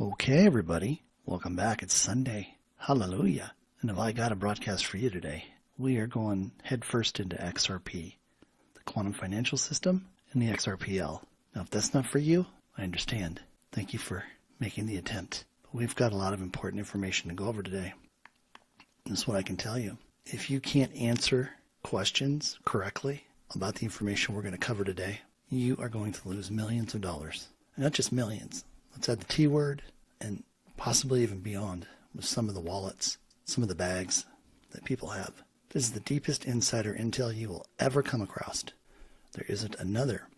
Okay, everybody, welcome back. It's Sunday. Hallelujah. And have I got a broadcast for you today? We are going headfirst into XRP, the quantum financial system, and the XRPL. Now, if that's not for you, I understand. Thank you for making the attempt. But we've got a lot of important information to go over today. This is what I can tell you. If you can't answer questions correctly about the information we're going to cover today, you are going to lose millions of dollars. And not just millions. Let's add the T word and possibly even beyond with some of the wallets, some of the bags that people have. This is the deepest insider intel you will ever come across. There isn't another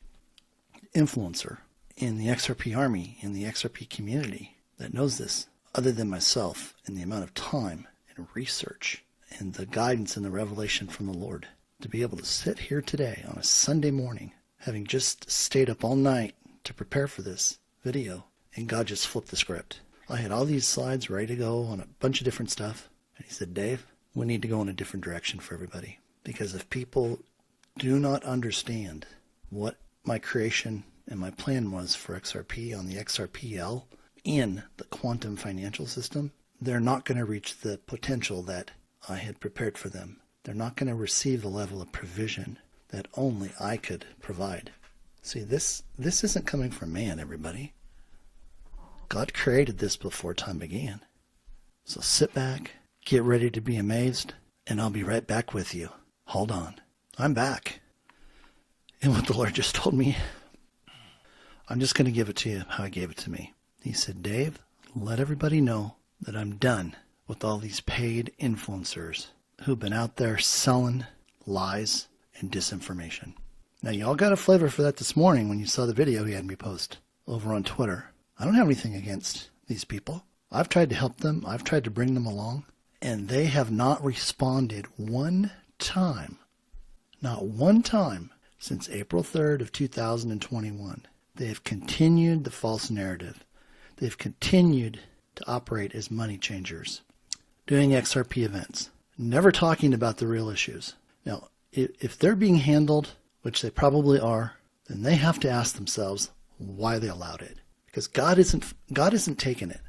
influencer in the XRP army, in the XRP community that knows this other than myself and the amount of time and research and the guidance and the revelation from the Lord to be able to sit here today on a Sunday morning, having just stayed up all night to prepare for this video. And God just flipped the script. I had all these slides ready to go on a bunch of different stuff. And he said, Dave, we need to go in a different direction for everybody. Because if people do not understand what my creation and my plan was for XRP on the XRPL in the quantum financial system, they're not going to reach the potential that I had prepared for them. They're not going to receive the level of provision that only I could provide. See, this isn't coming from man, everybody. God created this before time began. So sit back, get ready to be amazed, and I'll be right back with you. Hold on. I'm back. And what the Lord just told me, I'm just going to give it to you how He gave it to me. He said, Dave, let everybody know that I'm done with all these paid influencers who've been out there selling lies and disinformation. Now, you all got a flavor for that this morning when you saw the video he had me post over on Twitter. I don't have anything against these people. I've tried to help them. I've tried to bring them along. And they have not responded one time, not one time, since April 3rd of 2021. They have continued the false narrative. They've continued to operate as money changers, doing XRP events, never talking about the real issues. Now, if they're being handled, which they probably are, then they have to ask themselves why they allowed it. Because God isn't taking it.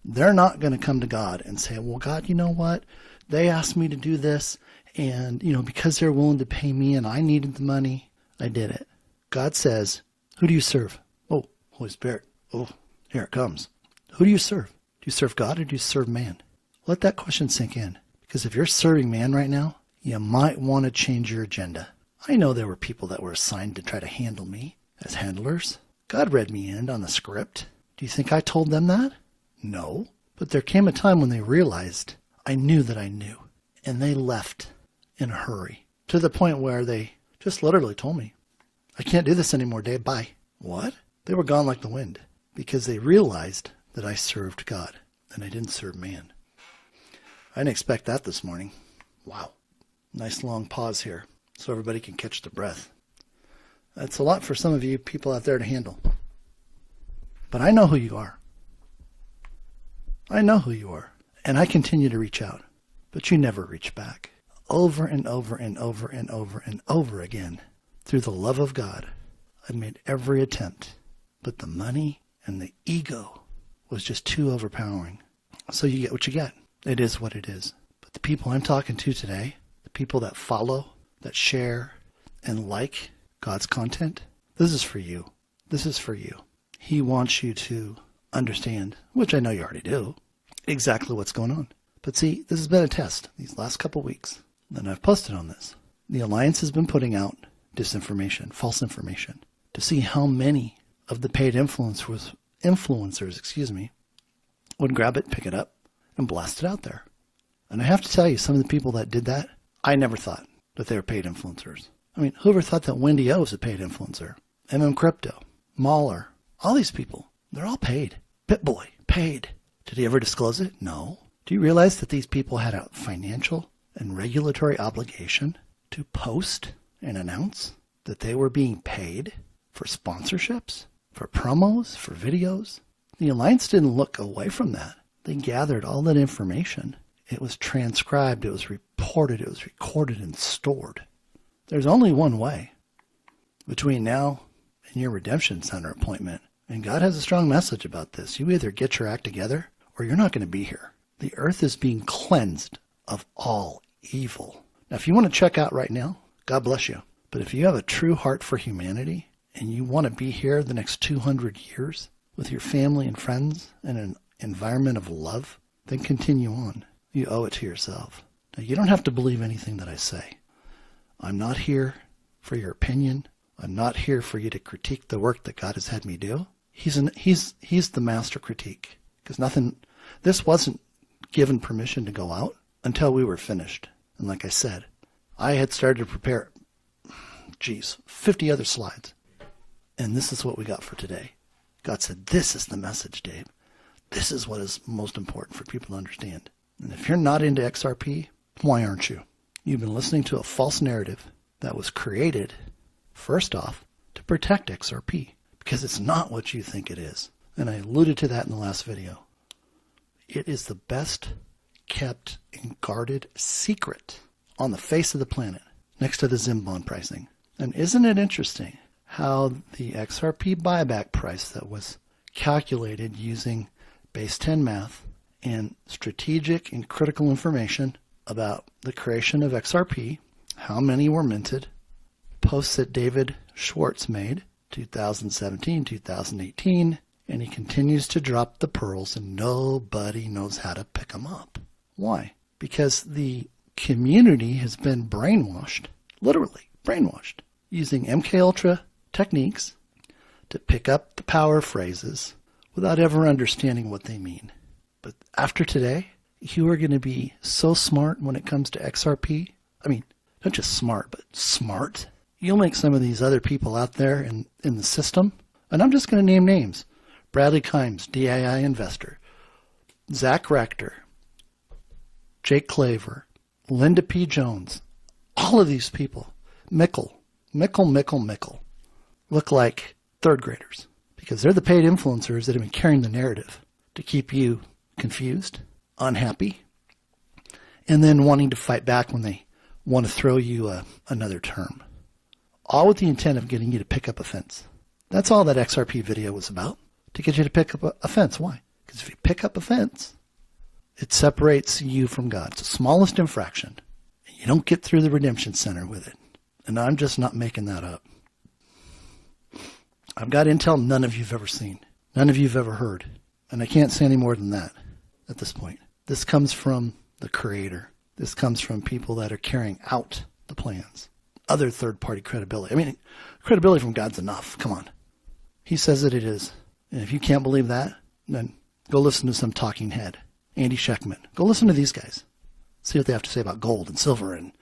They're not going to come to God and say, well, God, you know what? They asked me to do this, and because they're willing to pay me and I needed the money, I did it. God says, who do you serve? Oh, Holy Spirit. Oh, here it comes. Who do you serve? Do you serve God or do you serve man? Let that question sink in. Because if you're serving man right now, you might want to change your agenda. I know there were people that were assigned to try to handle me as handlers. God read me in on the script. Do you think I told them that? No. But there came a time when they realized I knew that I knew. And they left in a hurry. To the point where they just literally told me, I can't do this anymore, Dave. Bye. What? They were gone like the wind. Because they realized that I served God. And I didn't serve man. I didn't expect that this morning. Wow. Nice long pause here so everybody can catch their breath. That's a lot for some of you people out there to handle. But I know who you are. I know who you are. And I continue to reach out. But you never reach back. Over and over and over and over and over again. Through the love of God, I've made every attempt. But the money and the ego was just too overpowering. So you get what you get. It is what it is. But the people I'm talking to today, the people that follow, that share, and like God's content, this is for you. This is for you. He wants you to understand, which I know you already do, exactly what's going on. But see, this has been a test these last couple weeks. And I've posted on this. The Alliance has been putting out disinformation, false information, to see how many of the paid influencers, would grab it, pick it up, and blast it out there. And I have to tell you, some of the people that did that, I never thought that they were paid influencers. I mean, whoever thought that Wendy O was a paid influencer? Crypto, Mahler, all these people, they're all paid. Pitboy, paid. Did he ever disclose it? No. Do you realize that these people had a financial and regulatory obligation to post and announce that they were being paid for sponsorships, for promos, for videos? The Alliance didn't look away from that. They gathered all that information. It was transcribed, it was reported, it was recorded and stored. There's only one way between now and your redemption center appointment And God has a strong message about this. You either get your act together or you're not going to be here. The earth is being cleansed of all evil. Now, if you want to check out right now, God bless you. But if you have a true heart for humanity and you want to be here the next 200 years with your family and friends in an environment of love, then continue on. You owe it to yourself. Now, you don't have to believe anything that I say. I'm not here for your opinion. I'm not here for you to critique the work that God has had me do. He's the master critique. Because this wasn't given permission to go out until we were finished. And like I said, I had started to prepare, 50 other slides. And this is what we got for today. God said, this is the message, Dave. This is what is most important for people to understand. And if you're not into XRP, why aren't you? You've been listening to a false narrative that was created, first off, to protect XRP. Because it's not what you think it is. And I alluded to that in the last video. It is the best kept and guarded secret on the face of the planet, next to the Zim bond pricing. And isn't it interesting how the XRP buyback price that was calculated using base 10 math and strategic and critical information about the creation of XRP, how many were minted, posts that David Schwartz made, 2017, 2018, and he continues to drop the pearls and nobody knows how to pick them up. Why? Because the community has been brainwashed, literally brainwashed, using MKUltra techniques to pick up the power phrases without ever understanding what they mean. But after today, you are going to be so smart when it comes to XRP. I mean, not just smart, but smart. You'll make some of these other people out there in the system, and I'm just going to name names. Bradley Kimes, DAI investor. Zach Rector, Jake Claver, Linda P. Jones. All of these people, Mickle, look like third graders because they're the paid influencers that have been carrying the narrative to keep you confused, unhappy, and then wanting to fight back when they want to throw you another term. All with the intent of getting you to pick up a fence. That's all that XRP video was about, to get you to pick up a fence. Why? Because if you pick up a fence, it separates you from God. It's the smallest infraction. And you don't get through the redemption center with it. And I'm just not making that up. I've got intel none of you have ever seen. None of you have ever heard. And I can't say any more than that at this point. This comes from the Creator. This comes from people that are carrying out the plans. Other third-party credibility. I mean, credibility from God's enough. Come on. He says that it is. And if you can't believe that, then go listen to some talking head. Andy Scheckman. Go listen to these guys. See what they have to say about gold and silver and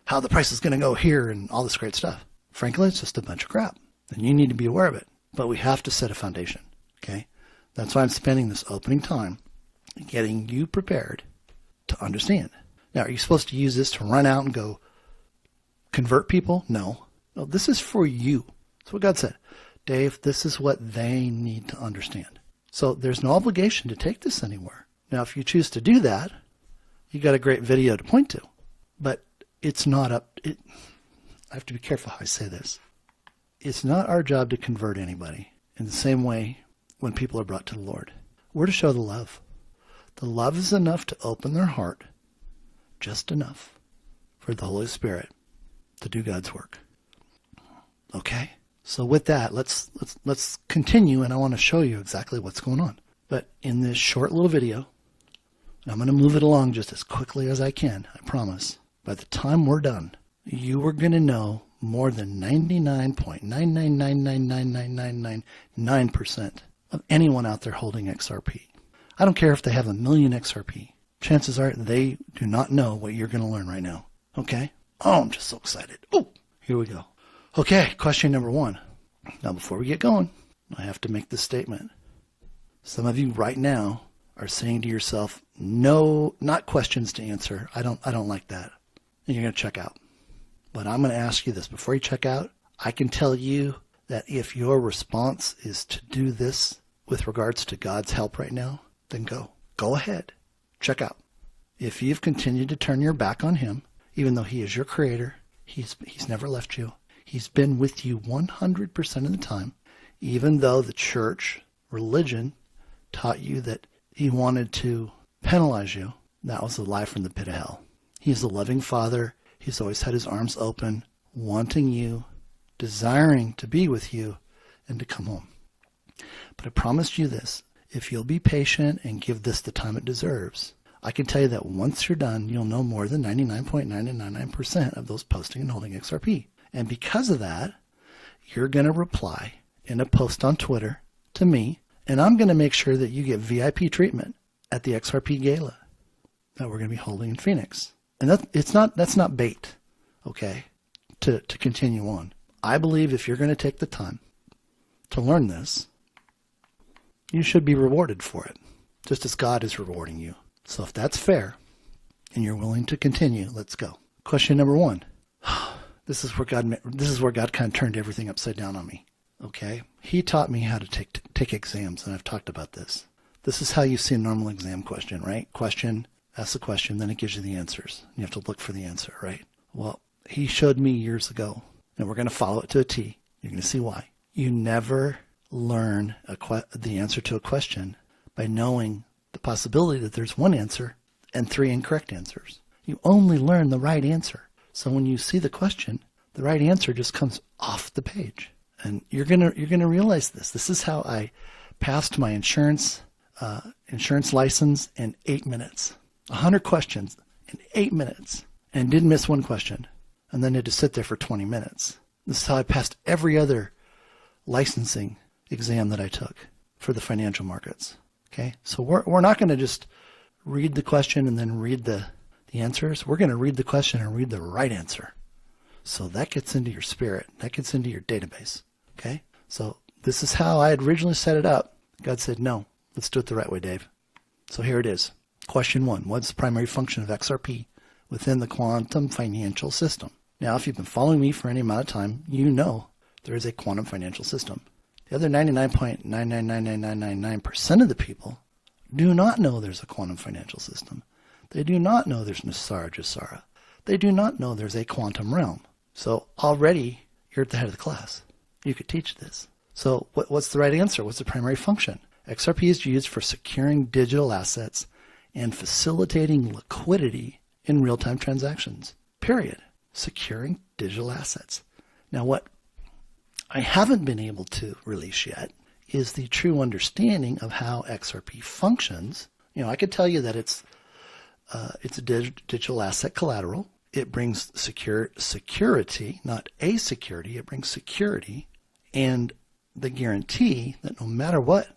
how the price is going to go here and all this great stuff. Frankly, it's just a bunch of crap. And you need to be aware of it. But we have to set a foundation. Okay? That's why I'm spending this opening time getting you prepared to understand. Now, are you supposed to use this to run out and go convert people? No. No, this is for you. That's what God said. Dave, this is what they need to understand. So there's no obligation to take this anywhere. Now, if you choose to do that, you got a great video to point to. But it's not up. I have to be careful how I say this. It's not our job to convert anybody in the same way when people are brought to the Lord. We're to show the love. The love is enough to open their heart, just enough for the Holy Spirit to do God's work. Okay? So with that, let's continue, and I want to show you exactly what's going on. But in this short little video, and I'm going to move it along just as quickly as I can, I promise. By the time we're done, you are going to know more than 99.9999999% of anyone out there holding XRP. I don't care if they have 1 million XRP. Chances are they do not know what you're going to learn right now. Okay? Oh, I'm just so excited. Oh, here we go. Okay, question number 1. Now, before we get going, I have to make this statement. Some of you right now are saying to yourself, no, not questions to answer. I don't like that. And you're going to check out. But I'm going to ask you this. Before you check out, I can tell you that if your response is to do this with regards to God's help right now, then go. Go ahead. Check out. If you've continued to turn your back on Him, even though He is your Creator, He's never left you. He's been with you 100% of the time. Even though the church, religion, taught you that he wanted to penalize you, that was a lie from the pit of hell. He's a loving Father. He's always had his arms open, wanting you, desiring to be with you, and to come home. But I promise you this, if you'll be patient and give this the time it deserves, I can tell you that once you're done, you'll know more than 99.999% of those posting and holding XRP. And because of that, you're going to reply in a post on Twitter to me, and I'm going to make sure that you get VIP treatment at the XRP Gala that we're going to be holding in Phoenix. And that's not bait, okay, to continue on. I believe if you're going to take the time to learn this, you should be rewarded for it, just as God is rewarding you. So if that's fair and you're willing to continue, let's go. Question number 1. This is where God kind of turned everything upside down on me. Okay? He taught me how to take exams, and I've talked about this. This is how you see a normal exam question, right? Question, ask the question, then it gives you the answers. You have to look for the answer, right? Well, he showed me years ago, and we're going to follow it to a T. You're going to see why. You never learn the answer to a question by knowing the possibility that there's one answer and 3 incorrect answers. You only learn the right answer. So when you see the question, the right answer just comes off the page. And you're gonna realize this. This is how I passed my insurance license in 8 minutes. 100 questions in 8 minutes, and didn't miss one question, and then had to sit there for 20 minutes. This is how I passed every other licensing exam that I took for the financial markets. Okay, so we're not going to just read the question and then read the answers. We're going to read the question and read the right answer. So that gets into your spirit. That gets into your database. Okay, so this is how I had originally set it up. God said, no, let's do it the right way, Dave. So here it is. Question 1, what's the primary function of XRP within the quantum financial system? Now, if you've been following me for any amount of time, you know there is a quantum financial system. The other 99.9999999% of the people do not know there's a quantum financial system. They do not know there's Nasara Jasara. They do not know there's a quantum realm. So already you're at the head of the class. You could teach this. So what's the right answer? What's the primary function? XRP is used for securing digital assets and facilitating liquidity in real-time transactions. Period. Securing digital assets. Now what I haven't been able to release yet is the true understanding of how XRP functions. You know, I could tell you that it's a digital asset collateral. It brings security, not a security. It brings security and the guarantee that no matter what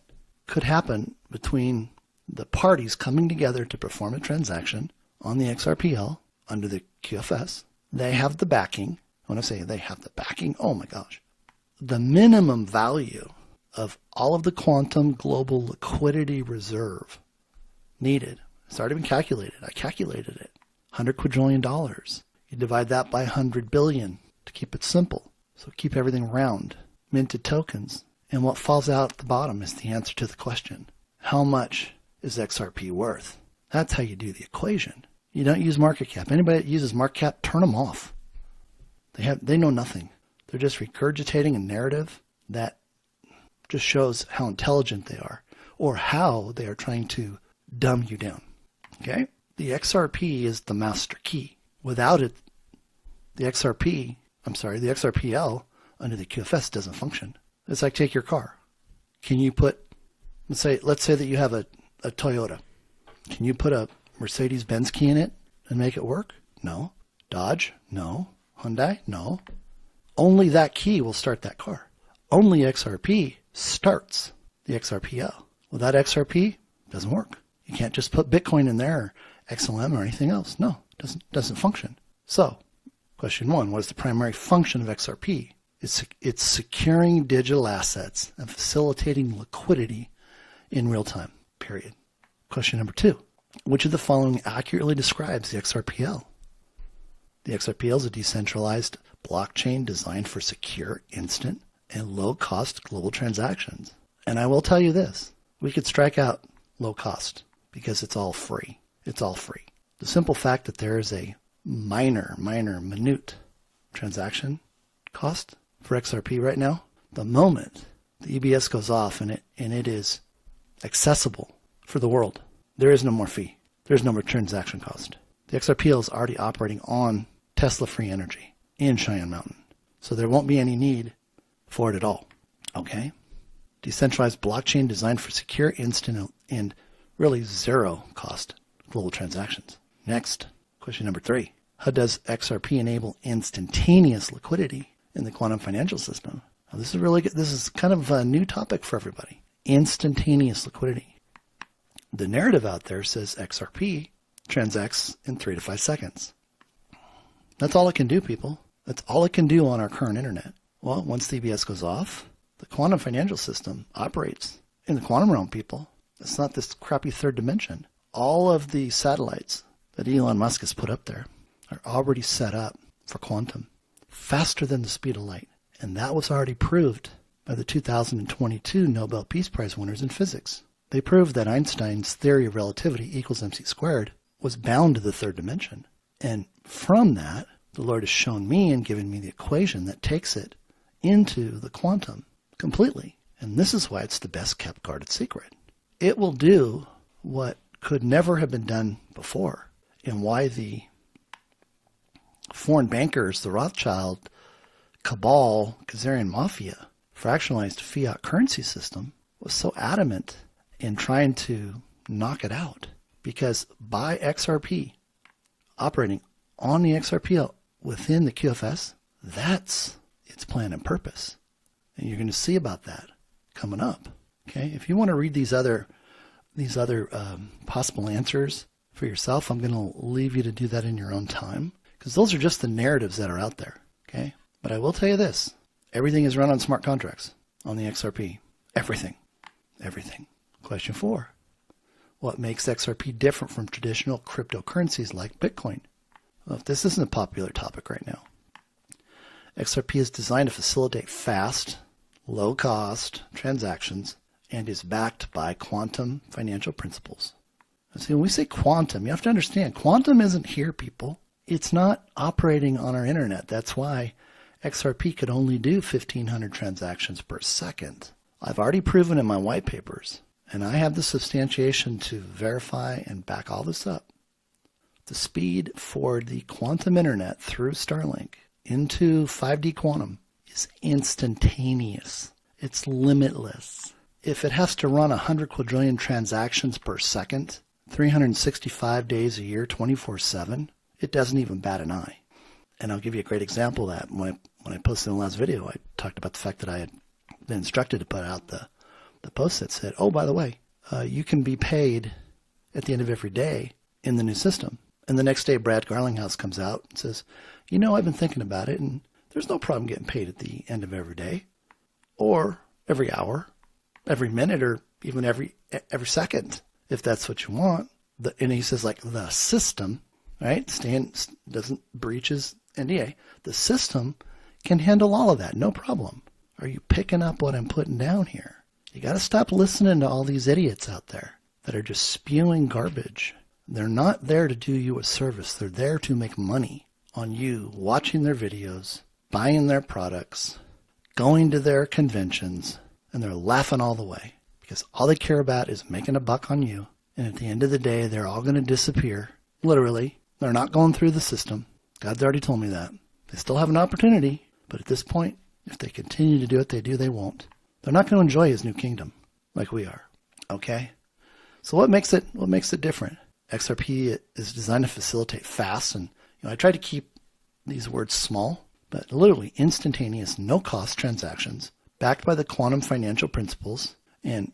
could happen between the parties coming together to perform a transaction on the XRPL under the QFS, they have the backing. When I say they have the backing, oh my gosh. The minimum value of all of the quantum global liquidity reserve needed. It's already been calculated. I calculated it. $100 quadrillion. You divide that by 100 billion to keep it simple. So keep everything round. Minted tokens. And what falls out at the bottom is the answer to the question. How much is XRP worth? That's how you do the equation. You don't use market cap. Anybody that uses market cap, turn them off. They know nothing. They're just regurgitating a narrative that just shows how intelligent they are or how they are trying to dumb you down. Okay? The XRP is the master key. Without it, the XRPL under the QFS doesn't function. It's like take your car. Can you put, let's say that you have a Toyota. Can you put a Mercedes-Benz key in it and make it work? No. Dodge? No. Hyundai? No. Only that key will start that car. Only XRP starts the XRPL. Without XRP, it doesn't work. You can't just put Bitcoin in there or XLM or anything else. No, it doesn't function. So, question 1, what is the primary function of XRP? It's securing digital assets and facilitating liquidity in real time, period. Question number 2, which of the following accurately describes the XRPL? The XRPL is a decentralized blockchain designed for secure, instant, and low-cost global transactions. And I will tell you this, we could strike out low cost because it's all free. It's all free. The simple fact that there is a minute transaction cost for XRP right now, the moment the EBS goes off and it is accessible for the world, there is no more fee. There's no more transaction cost. The XRPL is already operating on Tesla-free energy in Cheyenne Mountain. So there won't be any need for it at all. Okay? Decentralized blockchain designed for secure, instant, and really zero cost global transactions. Next, question number 3. How does XRP enable instantaneous liquidity in the quantum financial system? Now, this is really good. This is kind of a new topic for everybody. Instantaneous liquidity. The narrative out there says XRP transacts in 3 to 5 seconds. That's all it can do, people. That's all it can do on our current internet. Well, once the EBS goes off, the quantum financial system operates in the quantum realm, people. It's not this crappy third dimension. All of the satellites that Elon Musk has put up there are already set up for quantum, faster than the speed of light. And that was already proved by the 2022 Nobel Peace Prize winners in physics. They proved that Einstein's theory of relativity equals mc squared was bound to the third dimension. And from that, the Lord has shown me and given me the equation that takes it into the quantum completely. And this is why it's the best kept guarded secret. It will do what could never have been done before, and why the foreign bankers, the Rothschild cabal, Khazarian mafia, fractionalized fiat currency system was so adamant in trying to knock it out. Because by XRP operating on the XRP within the QFS, that's its plan and purpose. And you're going to see about that coming up. Okay, if you want to read these other possible answers for yourself, I'm going to leave you to do that in your own time, because those are just the narratives that are out there. Okay, but I will tell you this: everything is run on smart contracts on the XRP. Everything. Question 4. What makes XRP different from traditional cryptocurrencies like Bitcoin? Well, this isn't a popular topic right now. XRP is designed to facilitate fast, low-cost transactions and is backed by quantum financial principles. And see, when we say quantum, you have to understand, quantum isn't here, people. It's not operating on our internet. That's why XRP could only do 1,500 transactions per second. I've already proven in my white papers, and I have the substantiation to verify and back all this up. The speed for the quantum internet through Starlink into 5D quantum is instantaneous. It's limitless. If it has to run 100 quadrillion transactions per second, 365 days a year, 24/7, it doesn't even bat an eye. And I'll give you a great example of that. When I posted in the last video, I talked about the fact that I had been instructed to put out the post that said, oh, by the way, you can be paid at the end of every day in the new system. And the next day, Brad Garlinghouse comes out and says, you know, I've been thinking about it, and there's no problem getting paid at the end of every day, or every hour, every minute, or even every second, if that's what you want. And he says, like, the system, right? Stan doesn't breach his NDA. The system can handle all of that, no problem. Are you picking up what I'm putting down here? You got to stop listening to all these idiots out there that are just spewing garbage. They're not there to do you a service. They're there to make money on you watching their videos, buying their products, going to their conventions, and they're laughing all the way because all they care about is making a buck on you. And at the end of the day, they're all going to disappear. Literally, they're not going through the system. God's already told me that. They still have an opportunity, but at this point, if they continue to do what they do, they won't. They're not going to enjoy his new kingdom like we are. Okay? So what makes it different? XRP is designed to facilitate fast, and I try to keep these words small, but literally instantaneous, no-cost transactions backed by the quantum financial principles. And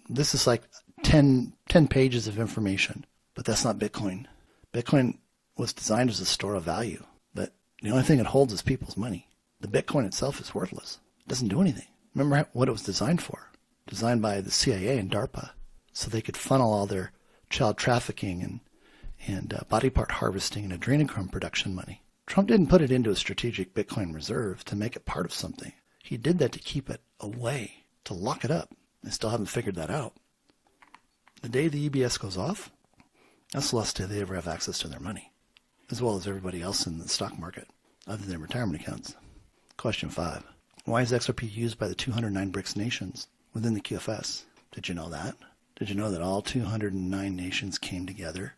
this is like 10 pages of information, but that's not Bitcoin. Bitcoin was designed as a store of value, but the only thing it holds is people's money. The Bitcoin itself is worthless. It doesn't do anything. Remember what it was designed for? Designed by the CIA and DARPA, so they could funnel all their child trafficking and body part harvesting and adrenochrome production money. Trump didn't put it into a strategic Bitcoin reserve to make it part of something. He did that to keep it away, to lock it up. They still haven't figured that out. The day the EBS goes off, that's the last day they ever have access to their money, as well as everybody else in the stock market, other than retirement accounts. Question 5. Why is XRP used by the 209 BRICS nations within the QFS? Did you know that? Did you know that all 209 nations came together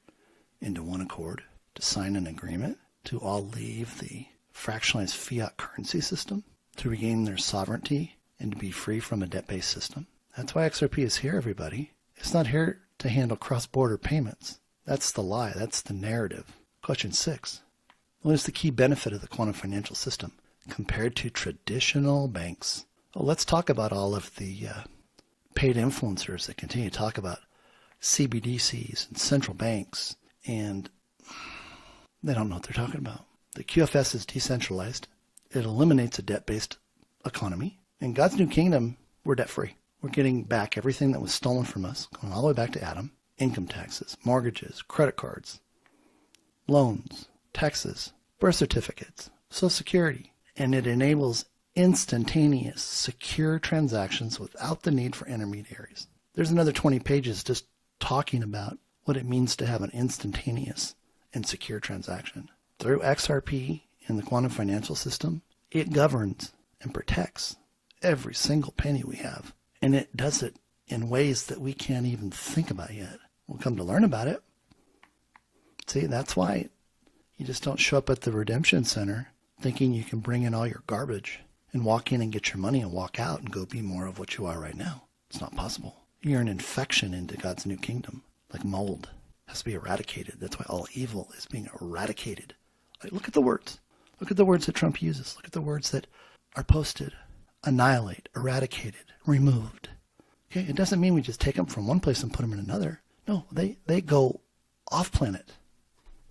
into one accord to sign an agreement to all leave the fractionalized fiat currency system, to regain their sovereignty, and to be free from a debt-based system? That's why XRP is here, everybody. It's not here to handle cross-border payments. That's the lie. That's the narrative. Question 6. What is the key benefit of the quantum financial system compared to traditional banks? Well, let's talk about all of the paid influencers that continue to talk about CBDCs and central banks, and they don't know what they're talking about. The QFS is decentralized. It eliminates a debt-based economy. In God's new kingdom, we're debt-free. We're getting back everything that was stolen from us, going all the way back to Adam. Income taxes, mortgages, credit cards, loans, taxes, birth certificates, Social Security. And it enables instantaneous, secure transactions without the need for intermediaries. There's another 20 pages just talking about what it means to have an instantaneous and secure transaction. Through XRP in the quantum financial system, it governs and protects every single penny we have. And it does it in ways that we can't even think about yet. We'll come to learn about it. See, that's why you just don't show up at the redemption center thinking you can bring in all your garbage and walk in and get your money and walk out and go be more of what you are right now. It's not possible. You're an infection into God's new kingdom, like mold. It has to be eradicated. That's why all evil is being eradicated. Like, look at the words. Look at the words that Trump uses. Look at the words that are posted. Annihilate, eradicated, removed. Okay, it doesn't mean we just take them from one place and put them in another. No, they go off planet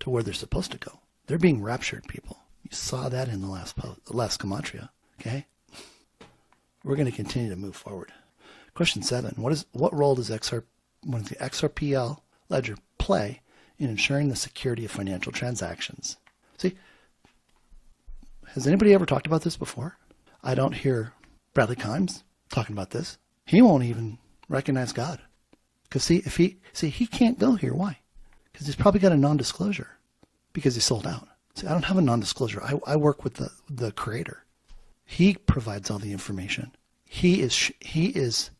to where they're supposed to go. They're being raptured, people. You saw that in the last gematria. Okay? We're going to continue to move forward. Question 7. What role does the XRPL ledger play in ensuring the security of financial transactions? See, has anybody ever talked about this before? I don't hear Bradley Kimes talking about this. He won't even recognize God. Because he can't go here. Why? Because he's probably got a non-disclosure. Because he sold out. See, I don't have a non-disclosure. I work with the creator. He provides all the information. He is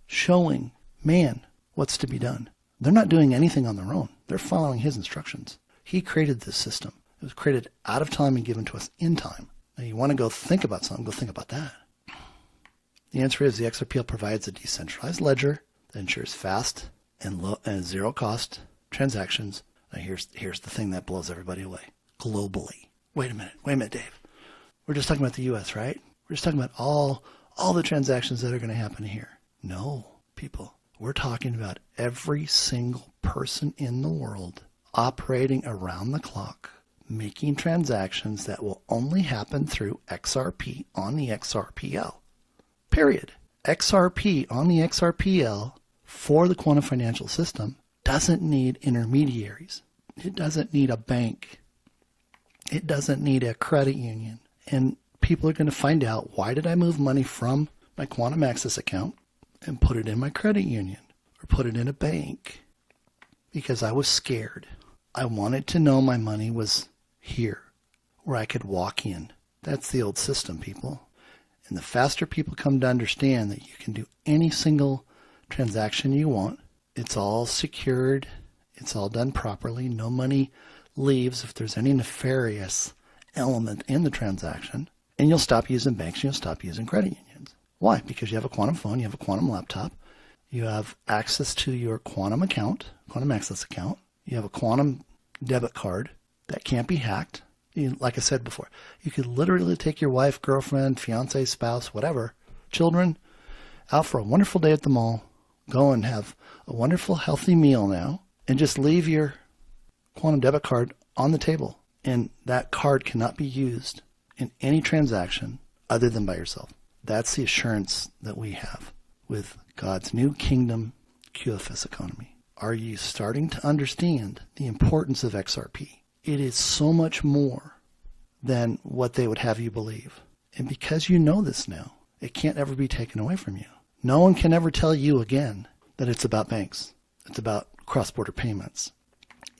showing man what's to be done. They're not doing anything on their own. They're following his instructions. He created this system. It was created out of time and given to us in time. Now, you want to go think about something, go think about that. The answer is the XRPL provides a decentralized ledger that ensures fast and zero cost transactions. Now, here's the thing that blows everybody away. Globally. Wait a minute, Dave. We're just talking about the U.S., right? We're just talking about all the transactions that are going to happen here. No, people. We're talking about every single person in the world operating around the clock, making transactions that will only happen through XRP on the XRPL. Period. XRP on the XRPL for the quantum financial system doesn't need intermediaries. It doesn't need a bank. It doesn't need a credit union. And people are going to find out, why did I move money from my Quantum Access account and put it in my credit union or put it in a bank? Because I was scared. I wanted to know my money was here where I could walk in. That's the old system, people. And the faster people come to understand that you can do any single transaction you want, it's all secured, it's all done properly, no money leaves if there's any nefarious element in the transaction, and you'll stop using banks, you'll stop using credit unions. Why? Because you have a quantum phone, you have a quantum laptop, you have access to your quantum account, quantum access account, you have a quantum debit card that can't be hacked. Like I said before, you could literally take your wife, girlfriend, fiance, spouse, whatever, children, out for a wonderful day at the mall, go and have a wonderful, healthy meal now, and just leave your quantum debit card on the table. And that card cannot be used in any transaction other than by yourself. That's the assurance that we have with God's new kingdom QFS economy. Are you starting to understand the importance of XRP? It is so much more than what they would have you believe. And because you know this now, it can't ever be taken away from you. No one can ever tell you again that it's about banks. It's about cross-border payments.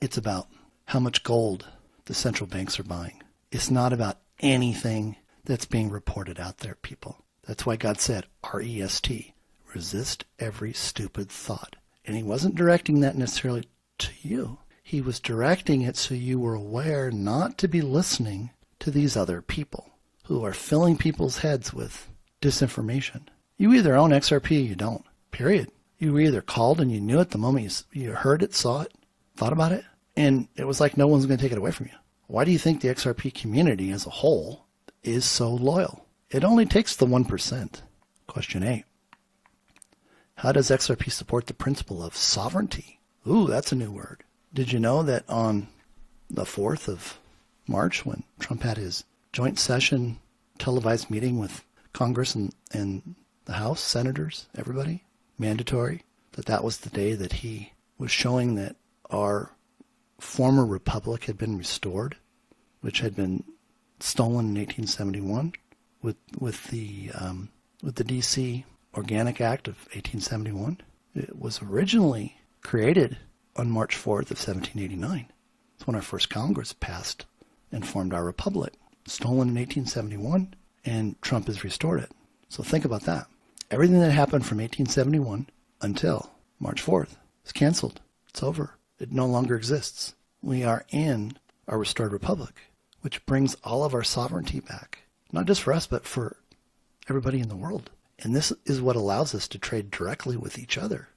It's about how much gold the central banks are buying. It's not about anything that's being reported out there, people. That's why God said, R-E-S-T, resist every stupid thought. And he wasn't directing that necessarily to you. He was directing it so you were aware not to be listening to these other people who are filling people's heads with disinformation. You either own XRP or you don't, period. You were either called and you knew it the moment you heard it, saw it, thought about it, and it was like no one's going to take it away from you. Why do you think the XRP community as a whole is so loyal? It only takes the 1%. Question 8. How does XRP support the principle of sovereignty? Ooh, that's a new word. Did you know that on the 4th of March, when Trump had his joint session televised meeting with Congress and the House, senators, everybody, mandatory, that was the day that he was showing that our former republic had been restored, which had been stolen in 1871 with the D.C. Organic Act of 1871. It was originally created on March 4th of 1789. It's when our first Congress passed and formed our republic. Stolen in 1871, and Trump has restored it. So think about that. Everything that happened from 1871 until March 4th is canceled. It's over. It no longer exists. We are in our restored republic, which brings all of our sovereignty back. Not just for us, but for everybody in the world. And this is what allows us to trade directly with each other.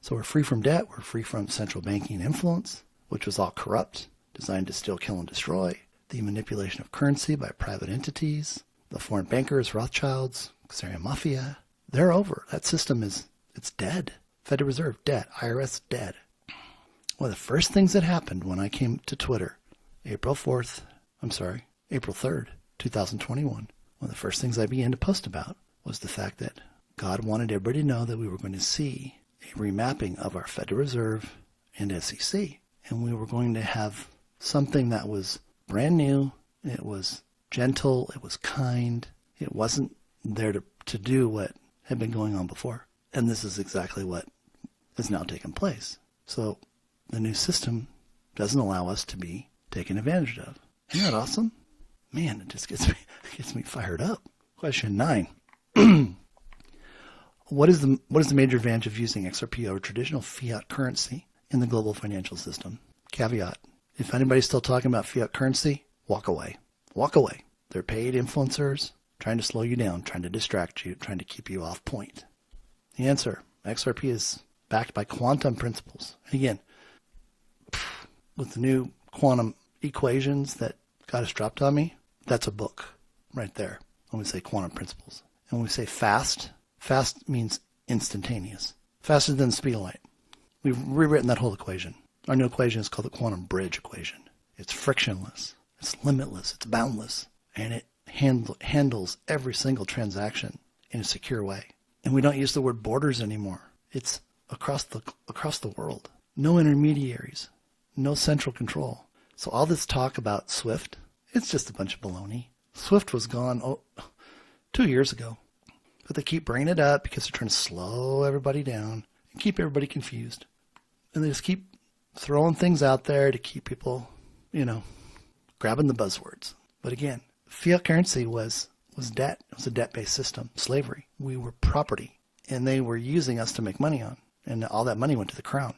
So we're free from debt. We're free from central banking influence, which was all corrupt, designed to steal, kill, and destroy. The manipulation of currency by private entities, the foreign bankers, Rothschilds, Xerian Mafia. They're over. That system it's dead. Federal Reserve, dead. IRS, dead. One of the first things that happened when I came to Twitter, April 3rd, 2021, one of the first things I began to post about was the fact that God wanted everybody to know that we were going to see a remapping of our Federal Reserve and SEC. And we were going to have something that was brand new. It was gentle. It was kind. It wasn't there to do what had been going on before. And this is exactly what has now taken place. So the new system doesn't allow us to be taken advantage of. Isn't that awesome? Man, it just gets me fired up. Question 9. What is the major advantage of using XRP over traditional fiat currency in the global financial system? Caveat. If anybody's still talking about fiat currency, walk away. Walk away. They're paid influencers trying to slow you down, trying to distract you, trying to keep you off point. The answer, XRP is backed by quantum principles. And again, with the new quantum equations that God has dropped on me, that's a book right there when we say quantum principles. And when we say fast means instantaneous. Faster than the speed of light. We've rewritten that whole equation. Our new equation is called the quantum bridge equation. It's frictionless. It's limitless. It's boundless. And it handles every single transaction in a secure way. And we don't use the word borders anymore. It's across the world. No intermediaries. No central control. So all this talk about SWIFT, it's just a bunch of baloney. SWIFT was gone 2 years ago. But they keep bringing it up because they're trying to slow everybody down and keep everybody confused. And they just keep throwing things out there to keep people, grabbing the buzzwords. But again, fiat currency was debt. It was a debt-based system, slavery. We were property, and they were using us to make money on. And all that money went to the crown.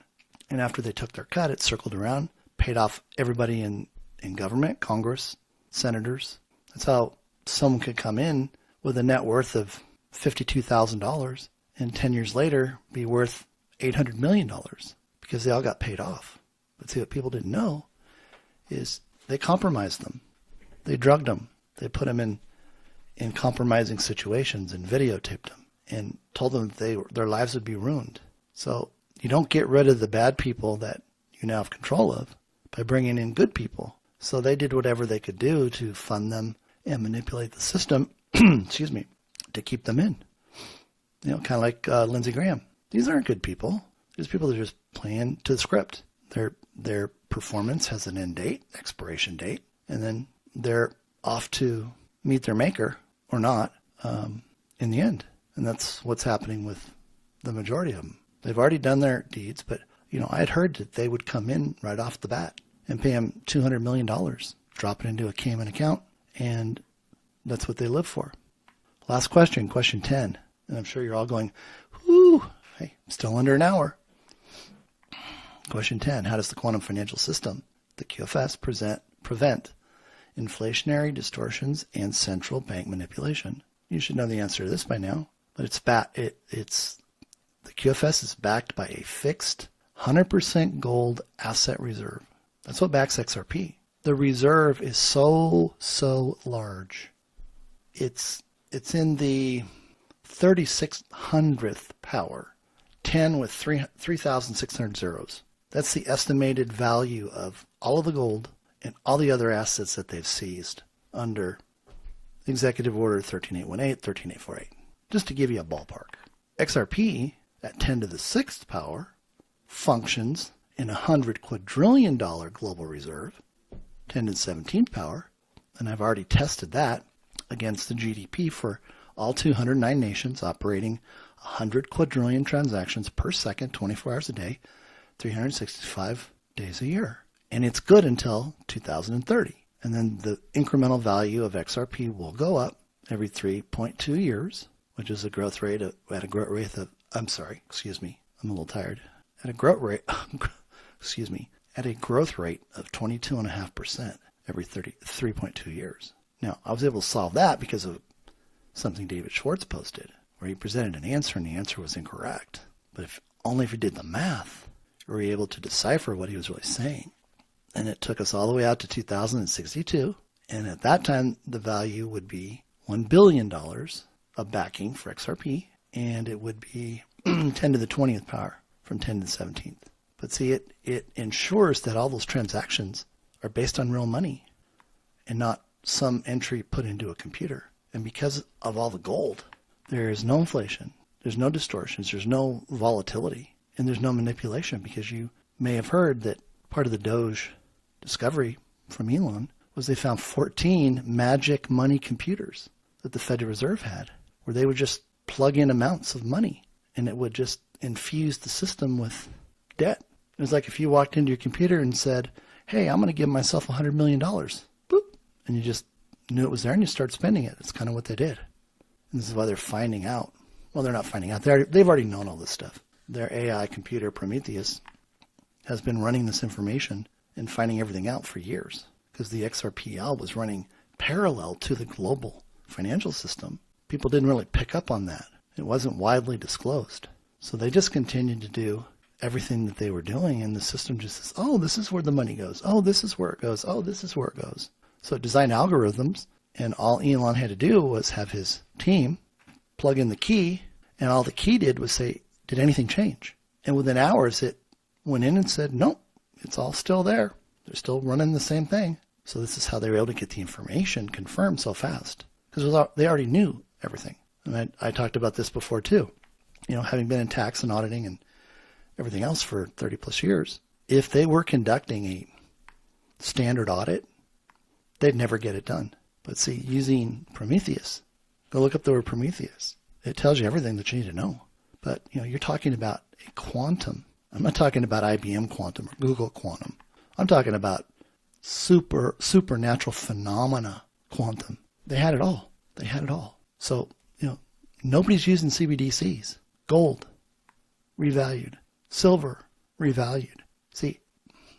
And after they took their cut, it circled around, paid off everybody in government, Congress, senators. That's how someone could come in with a net worth of $52,000 and 10 years later be worth $800 million because they all got paid off. But see, what people didn't know is they compromised them. They drugged them. They put them in compromising situations and videotaped them and told them that their lives would be ruined. So you don't get rid of the bad people that you now have control of by bringing in good people. So they did whatever they could do to fund them and manipulate the system, excuse me, to keep them in. Kind of like Lindsey Graham. These aren't good people. These people are just playing to the script. Their performance has an end date, expiration date, and then they're off to meet their maker or not in the end. And that's what's happening with the majority of them. They've already done their deeds, but I had heard that they would come in right off the bat and pay them $200 million, drop it into a Cayman account, and that's what they live for. Last question, question 10. And I'm sure you're all going, whoo, hey, still under an hour. Question 10, how does the quantum financial system, the QFS, prevent inflationary distortions and central bank manipulation? You should know the answer to this by now, but the QFS is backed by a fixed 100% gold asset reserve. That's what backs XRP. The reserve is so large. It's in the 3600th power, 10 with 3,600 zeros. That's the estimated value of all of the gold and all the other assets that they've seized under Executive Order 13818, 13848, just to give you a ballpark. XRP at 10 to the 6th power functions in a $100 quadrillion global reserve, 10 to the 17th power, and I've already tested that against the GDP for all 209 nations operating 100 quadrillion transactions per second, 24 hours a day, 365 days a year. And it's good until 2030. And then the incremental value of XRP will go up every 3.2 years, which is a growth rate of, I'm a little tired. At a growth rate, at a growth rate of 22.5% every 3.2 years. Now, I was able to solve that because of something David Schwartz posted, where he presented an answer and the answer was incorrect. But only if you did the math, were you able to decipher what he was really saying. And it took us all the way out to 2062. And at that time, the value would be $1 billion of backing for XRP. And it would be 10 to the 20th power from 10 to the 17th. But see, it ensures that all those transactions are based on real money and not some entry put into a computer. And because of all the gold, there is no inflation, there's no distortions, there's no volatility, and there's no manipulation, because you may have heard that part of the Doge discovery from Elon was they found 14 magic money computers that the Federal Reserve had, where they would just plug in amounts of money and it would just infuse the system with debt. It was like if you walked into your computer and said, hey, I'm going to give myself $100 million. Boop. And you just knew it was there and you start spending it. It's kind of what they did. And this is why they're finding out. Well, they're not finding out. They've already known all this stuff. Their AI computer, Prometheus, has been running this information and finding everything out for years, because the XRPL was running parallel to the global financial system. People didn't really pick up on that. It wasn't widely disclosed. So they just continued to do everything that they were doing, and the system just says, oh, this is where the money goes. Oh, this is where it goes. Oh, this is where it goes. So it designed algorithms, and all Elon had to do was have his team plug in the key, and all the key did was say, did anything change? And within hours, it went in and said, nope, it's all still there. They're still running the same thing. So this is how they were able to get the information confirmed so fast, because they already knew everything. And I talked about this before too. You know, having been in tax and auditing and everything else for 30 plus years, if they were conducting a standard audit, they'd never get it done. But see, using Prometheus, go look up the word Prometheus. It tells you everything that you need to know. But, you know, you're talking about a quantum. I'm not talking about IBM quantum or Google quantum. I'm talking about supernatural phenomena quantum. They had it all. They had it all. So, you know, nobody's using CBDCs. Gold, revalued. Silver, revalued. See,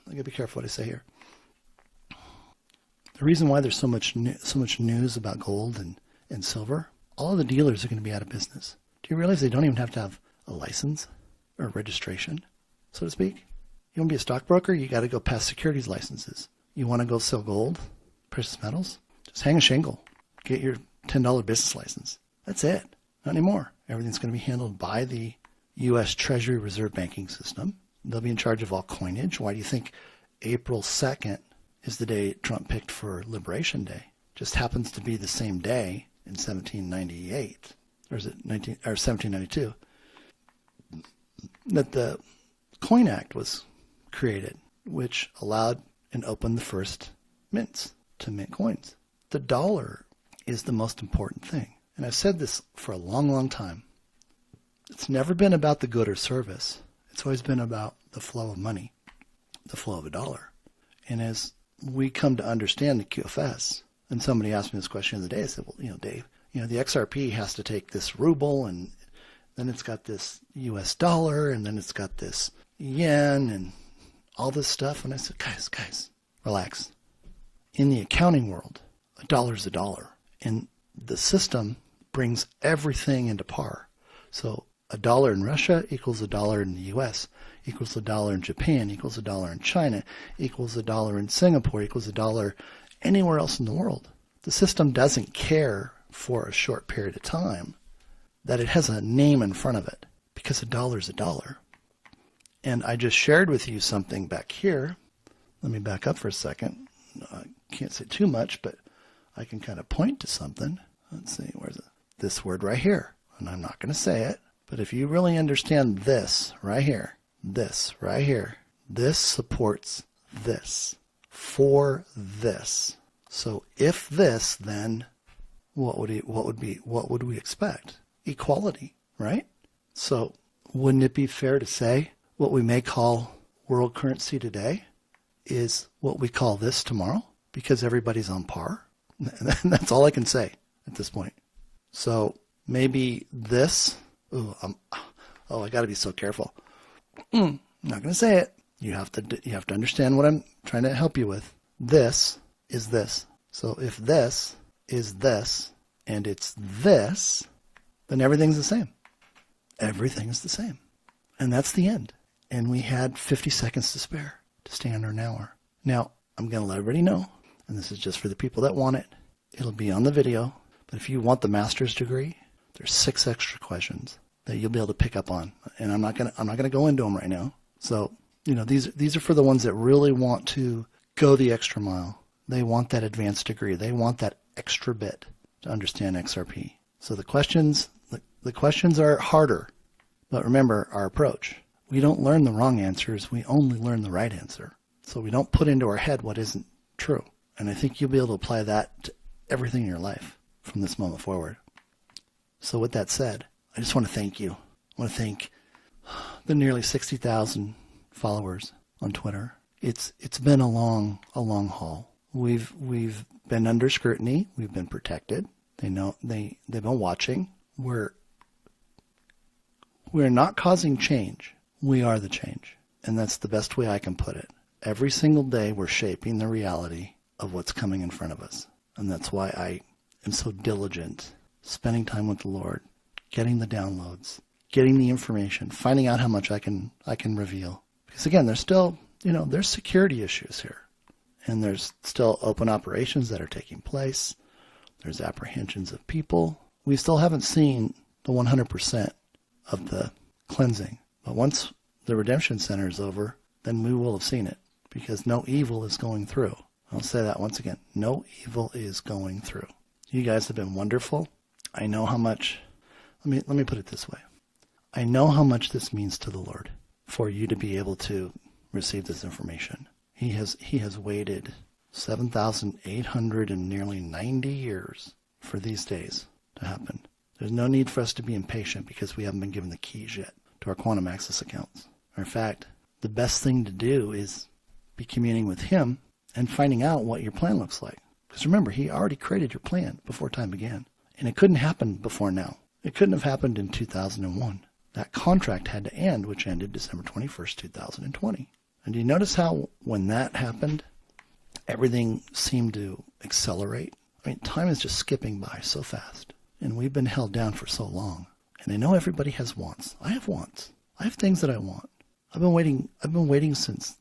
I gotta be careful what I say here. The reason why there's so much news about gold and silver, all of the dealers are going to be out of business. Do you realize they don't even have to have a license or registration, so to speak? You want to be a stockbroker, you got to go pass securities licenses. You want to go sell gold, precious metals, just hang a shingle, get your $10 business license. That's it. Not anymore. Everything's going to be handled by the U.S. Treasury Reserve Banking System. They'll be in charge of all coinage. Why do you think April 2nd is the day Trump picked for Liberation Day? Just happens to be the same day in 1798, or is it 1792, that the Coin Act was created, which allowed and opened the first mints to mint coins. The dollar is the most important thing. And I've said this for a long, long time. It's never been about the good or service. It's always been about the flow of money, the flow of a dollar. And as we come to understand the QFS, and somebody asked me this question the other day, I said, well, Dave, the XRP has to take this ruble, and then it's got this US dollar, and then it's got this yen and all this stuff. And I said, guys, relax. In the accounting world, a dollar's a dollar. And the system brings everything into par. So a dollar in Russia equals a dollar in the US, equals a dollar in Japan, equals a dollar in China, equals a dollar in Singapore, equals a dollar anywhere else in the world. The system doesn't care for a short period of time that it has a name in front of it, because a dollar's a dollar. And I just shared with you something back here. Let me back up for a second. I can't say too much, but I can kind of point to something. Let's see, where's it? This word right here. And I'm not going to say it, but if you really understand this right here, this supports this for this. So if this, then what would we expect? Equality, right? So wouldn't it be fair to say what we may call world currency today is what we call this tomorrow, because everybody's on par? And that's all I can say at this point. So maybe this, I got to be so careful. I'm not going to say it. You have to understand what I'm trying to help you with. This is this. So if this is this and it's this, then everything's the same. Everything's the same. And that's the end. And we had 50 seconds to spare to stay under an hour. Now, I'm going to let everybody know, and this is just for the people that want it. It'll be on the video. But if you want the master's degree, there's 6 extra questions that you'll be able to pick up on. And I'm not going to go into them right now. So, these are for the ones that really want to go the extra mile. They want that advanced degree. They want that extra bit to understand XRP. So the questions are harder. But remember our approach. We don't learn the wrong answers. We only learn the right answer. So we don't put into our head what isn't true. And I think you'll be able to apply that to everything in your life from this moment forward. So with that said, I just want to thank you. I want to thank the nearly 60,000 followers on Twitter. It's been a long haul. We've been under scrutiny. We've been protected. They've been watching. We're not causing change. We are the change. And that's the best way I can put it. Every single day we're shaping the reality of what's coming in front of us. And that's why I am so diligent, spending time with the Lord, getting the downloads, getting the information, finding out how much I can reveal. Because again, there's still, there's security issues here. And there's still open operations that are taking place. There's apprehensions of people. We still haven't seen the 100% of the cleansing. But once the redemption center is over, then we will have seen it, because no evil is going through. I'll say that once again. No evil is going through. You guys have been wonderful. I know how much, let me put it this way. I know how much this means to the Lord for you to be able to receive this information. He has waited 7,800 and nearly 90 years for these days to happen. There's no need for us to be impatient because we haven't been given the keys yet to our quantum access accounts. In fact, the best thing to do is be communing with Him and finding out what your plan looks like. Because remember, He already created your plan before time began. And it couldn't happen before now. It couldn't have happened in 2001. That contract had to end, which ended December 21st, 2020. And do you notice how when that happened, everything seemed to accelerate? I mean, time is just skipping by so fast. And we've been held down for so long. And I know everybody has wants. I have wants. I have things that I want. I've been waiting since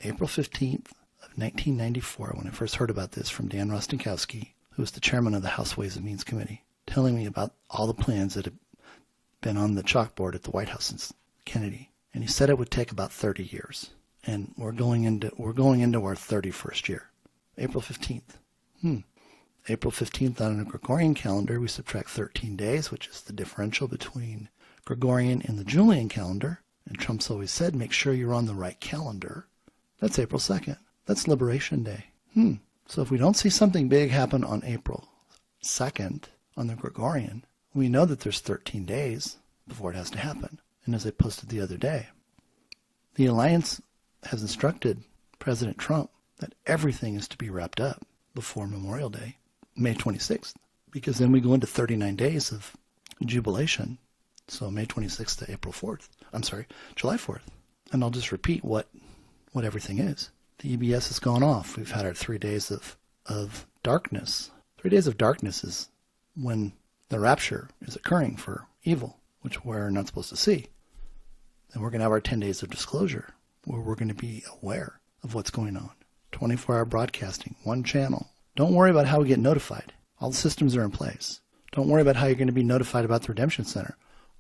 April 15th of 1994 when I first heard about this from Dan Rostenkowski, who was the chairman of the House Ways and Means Committee, telling me about all the plans that had been on the chalkboard at the White House since Kennedy. And he said it would take about 30 years. And we're going into our 31st year. April 15th. April 15th on a Gregorian calendar, we subtract 13 days, which is the differential between Gregorian and the Julian calendar. And Trump's always said, make sure you're on the right calendar. That's April 2nd. That's Liberation Day. So if we don't see something big happen on April 2nd on the Gregorian, we know that there's 13 days before it has to happen. And as I posted the other day, the Alliance has instructed President Trump that everything is to be wrapped up before Memorial Day, May 26th. because then we go into 39 days of jubilation. So May 26th to April 4th. I'm sorry, July 4th. And I'll just repeat what everything is. The EBS has gone off. We've had our 3 days of darkness. 3 days of darkness is when the rapture is occurring for evil, which we're not supposed to see. Then we're going to have our 10 days of disclosure, where we're going to be aware of what's going on. 24-hour broadcasting, one channel. Don't worry about how we get notified. All the systems are in place. Don't worry about how you're going to be notified about the Redemption Center.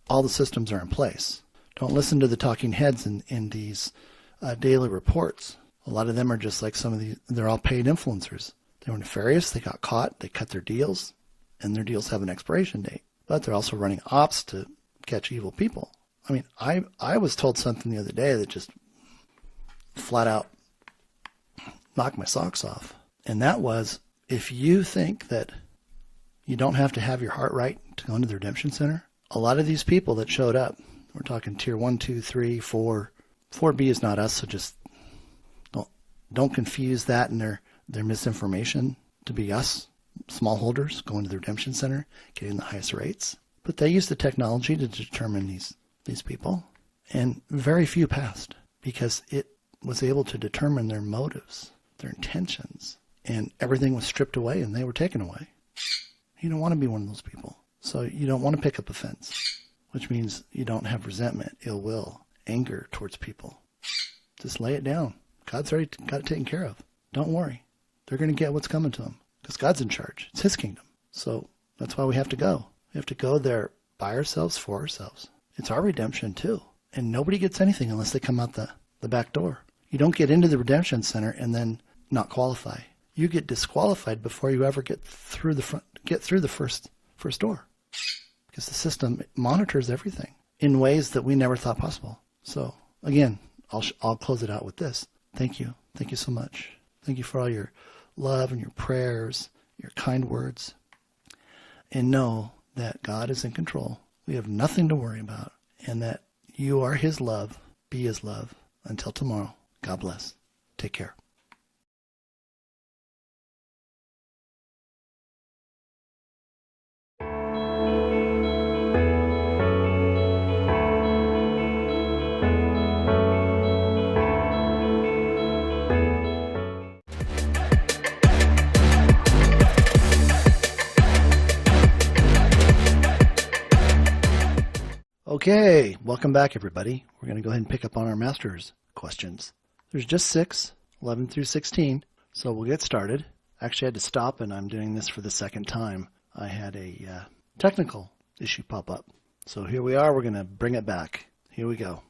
All the systems are in place. Don't listen to the talking heads in these daily reports. A lot of them are just like some of these, they're all paid influencers. They were nefarious, they got caught, they cut their deals, and their deals have an expiration date. But they're also running ops to catch evil people. I mean, I was told something the other day that just flat out knocked my socks off. And that was, if you think that you don't have to have your heart right to go into the Redemption Center, a lot of these people that showed up, we're talking tier 1, 2, 3, 4. 4B is not us, so just don't confuse that and their misinformation to be us, smallholders, going to the Redemption Center, getting the highest rates. But they use the technology to determine these people, and very few passed because it was able to determine their motives, their intentions, and everything was stripped away and they were taken away. You don't want to be one of those people. So you don't want to pick up offense, which means you don't have resentment, ill will, anger towards people. Just lay it down. God's already got it taken care of. Don't worry. They're going to get what's coming to them because God's in charge. It's his kingdom. So that's why we have to go. We have to go there by ourselves, for ourselves. It's our redemption too. And nobody gets anything unless they come out the back door. You don't get into the Redemption Center and then not qualify. You get disqualified before you ever get through the first door. Because the system monitors everything in ways that we never thought possible. So again, I'll close it out with this. Thank you. Thank you so much. Thank you for all your love and your prayers, your kind words. And know that God is in control. We have nothing to worry about. And that you are his love. Be his love. Until tomorrow, God bless. Take care. Okay, welcome back everybody. We're going to go ahead and pick up on our master's questions. There's just 6, 11 through 16, so we'll get started. Actually, I had to stop and I'm doing this for the second time. I had a technical issue pop up. So here we are, we're going to bring it back. Here we go.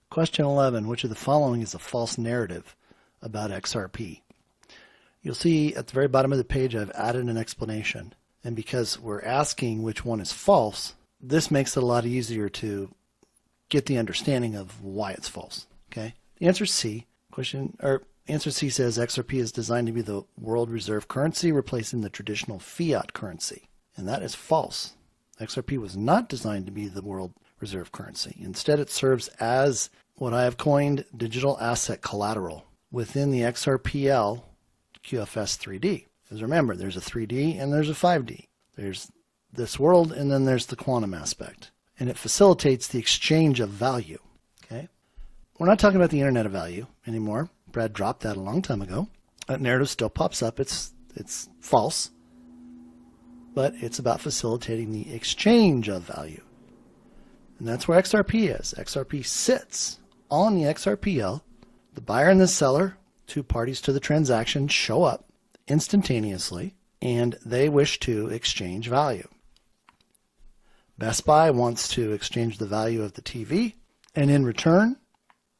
Question 11, which of the following is a false narrative about XRP? You'll see at the very bottom of the page I've added an explanation. And because we're asking which one is false, this makes it a lot easier to get the understanding of why it's false. Okay. The answer is C. Answer C says XRP is designed to be the world reserve currency, replacing the traditional fiat currency. And that is false. XRP was not designed to be the world reserve currency. Instead, it serves as what I have coined digital asset collateral within the XRPL QFS 3D. Because remember, there's a 3D and there's a 5D. There's this world, and then there's the quantum aspect. And it facilitates the exchange of value. Okay? We're not talking about the Internet of Value anymore. Brad dropped that a long time ago. That narrative still pops up. It's false. But it's about facilitating the exchange of value. And that's where XRP is. XRP sits on the XRPL. The buyer and the seller, two parties to the transaction, show up instantaneously, and they wish to exchange value. Best Buy wants to exchange the value of the TV, and in return,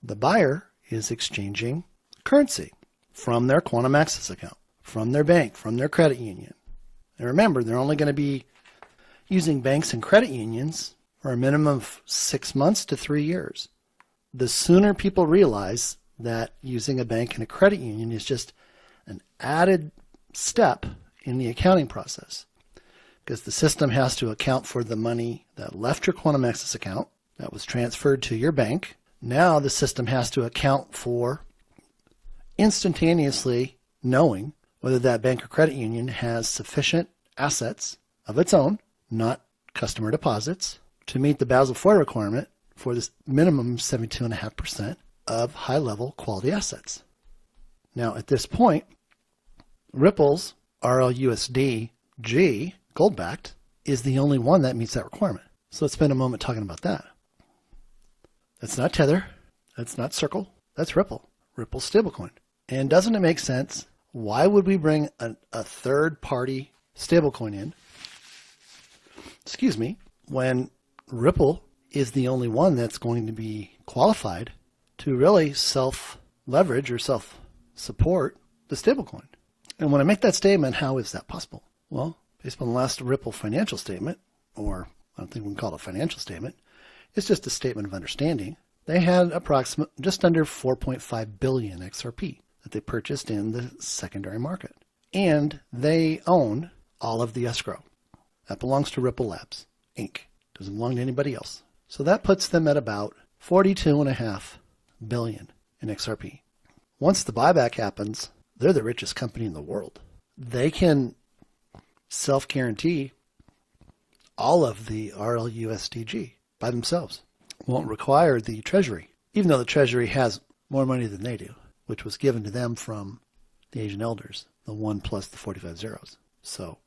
the buyer is exchanging currency from their Quantum Access account, from their bank, from their credit union. And remember, they're only going to be using banks and credit unions for a minimum of 6 months to 3 years. The sooner people realize that using a bank and a credit union is just an added step in the accounting process, because the system has to account for the money that left your Quantum Access account that was transferred to your bank. Now the system has to account for instantaneously knowing whether that bank or credit union has sufficient assets of its own, not customer deposits, to meet the Basel IV requirement for this minimum 72.5% of high-level quality assets. Now, at this point, Ripple's RLUSD-G, gold-backed, is the only one that meets that requirement. So let's spend a moment talking about that. That's not Tether. That's not Circle. That's Ripple. Ripple's stablecoin. And doesn't it make sense? Why would we bring a third-party stablecoin in, when Ripple is the only one that's going to be qualified to really self-leverage or self-support the stablecoin? And when I make that statement, how is that possible? Well, based on the last Ripple financial statement, or I don't think we can call it a financial statement, it's just a statement of understanding. They had just under 4.5 billion XRP that they purchased in the secondary market. And they own all of the escrow. That belongs to Ripple Labs, Inc. Doesn't belong to anybody else. So that puts them at about 42.5 billion in XRP. Once the buyback happens, they're the richest company in the world. They can self-guarantee all of the RLUSDG by themselves. Won't require the Treasury, even though the Treasury has more money than they do, which was given to them from the Asian elders, the 1 plus the 45 zeros. So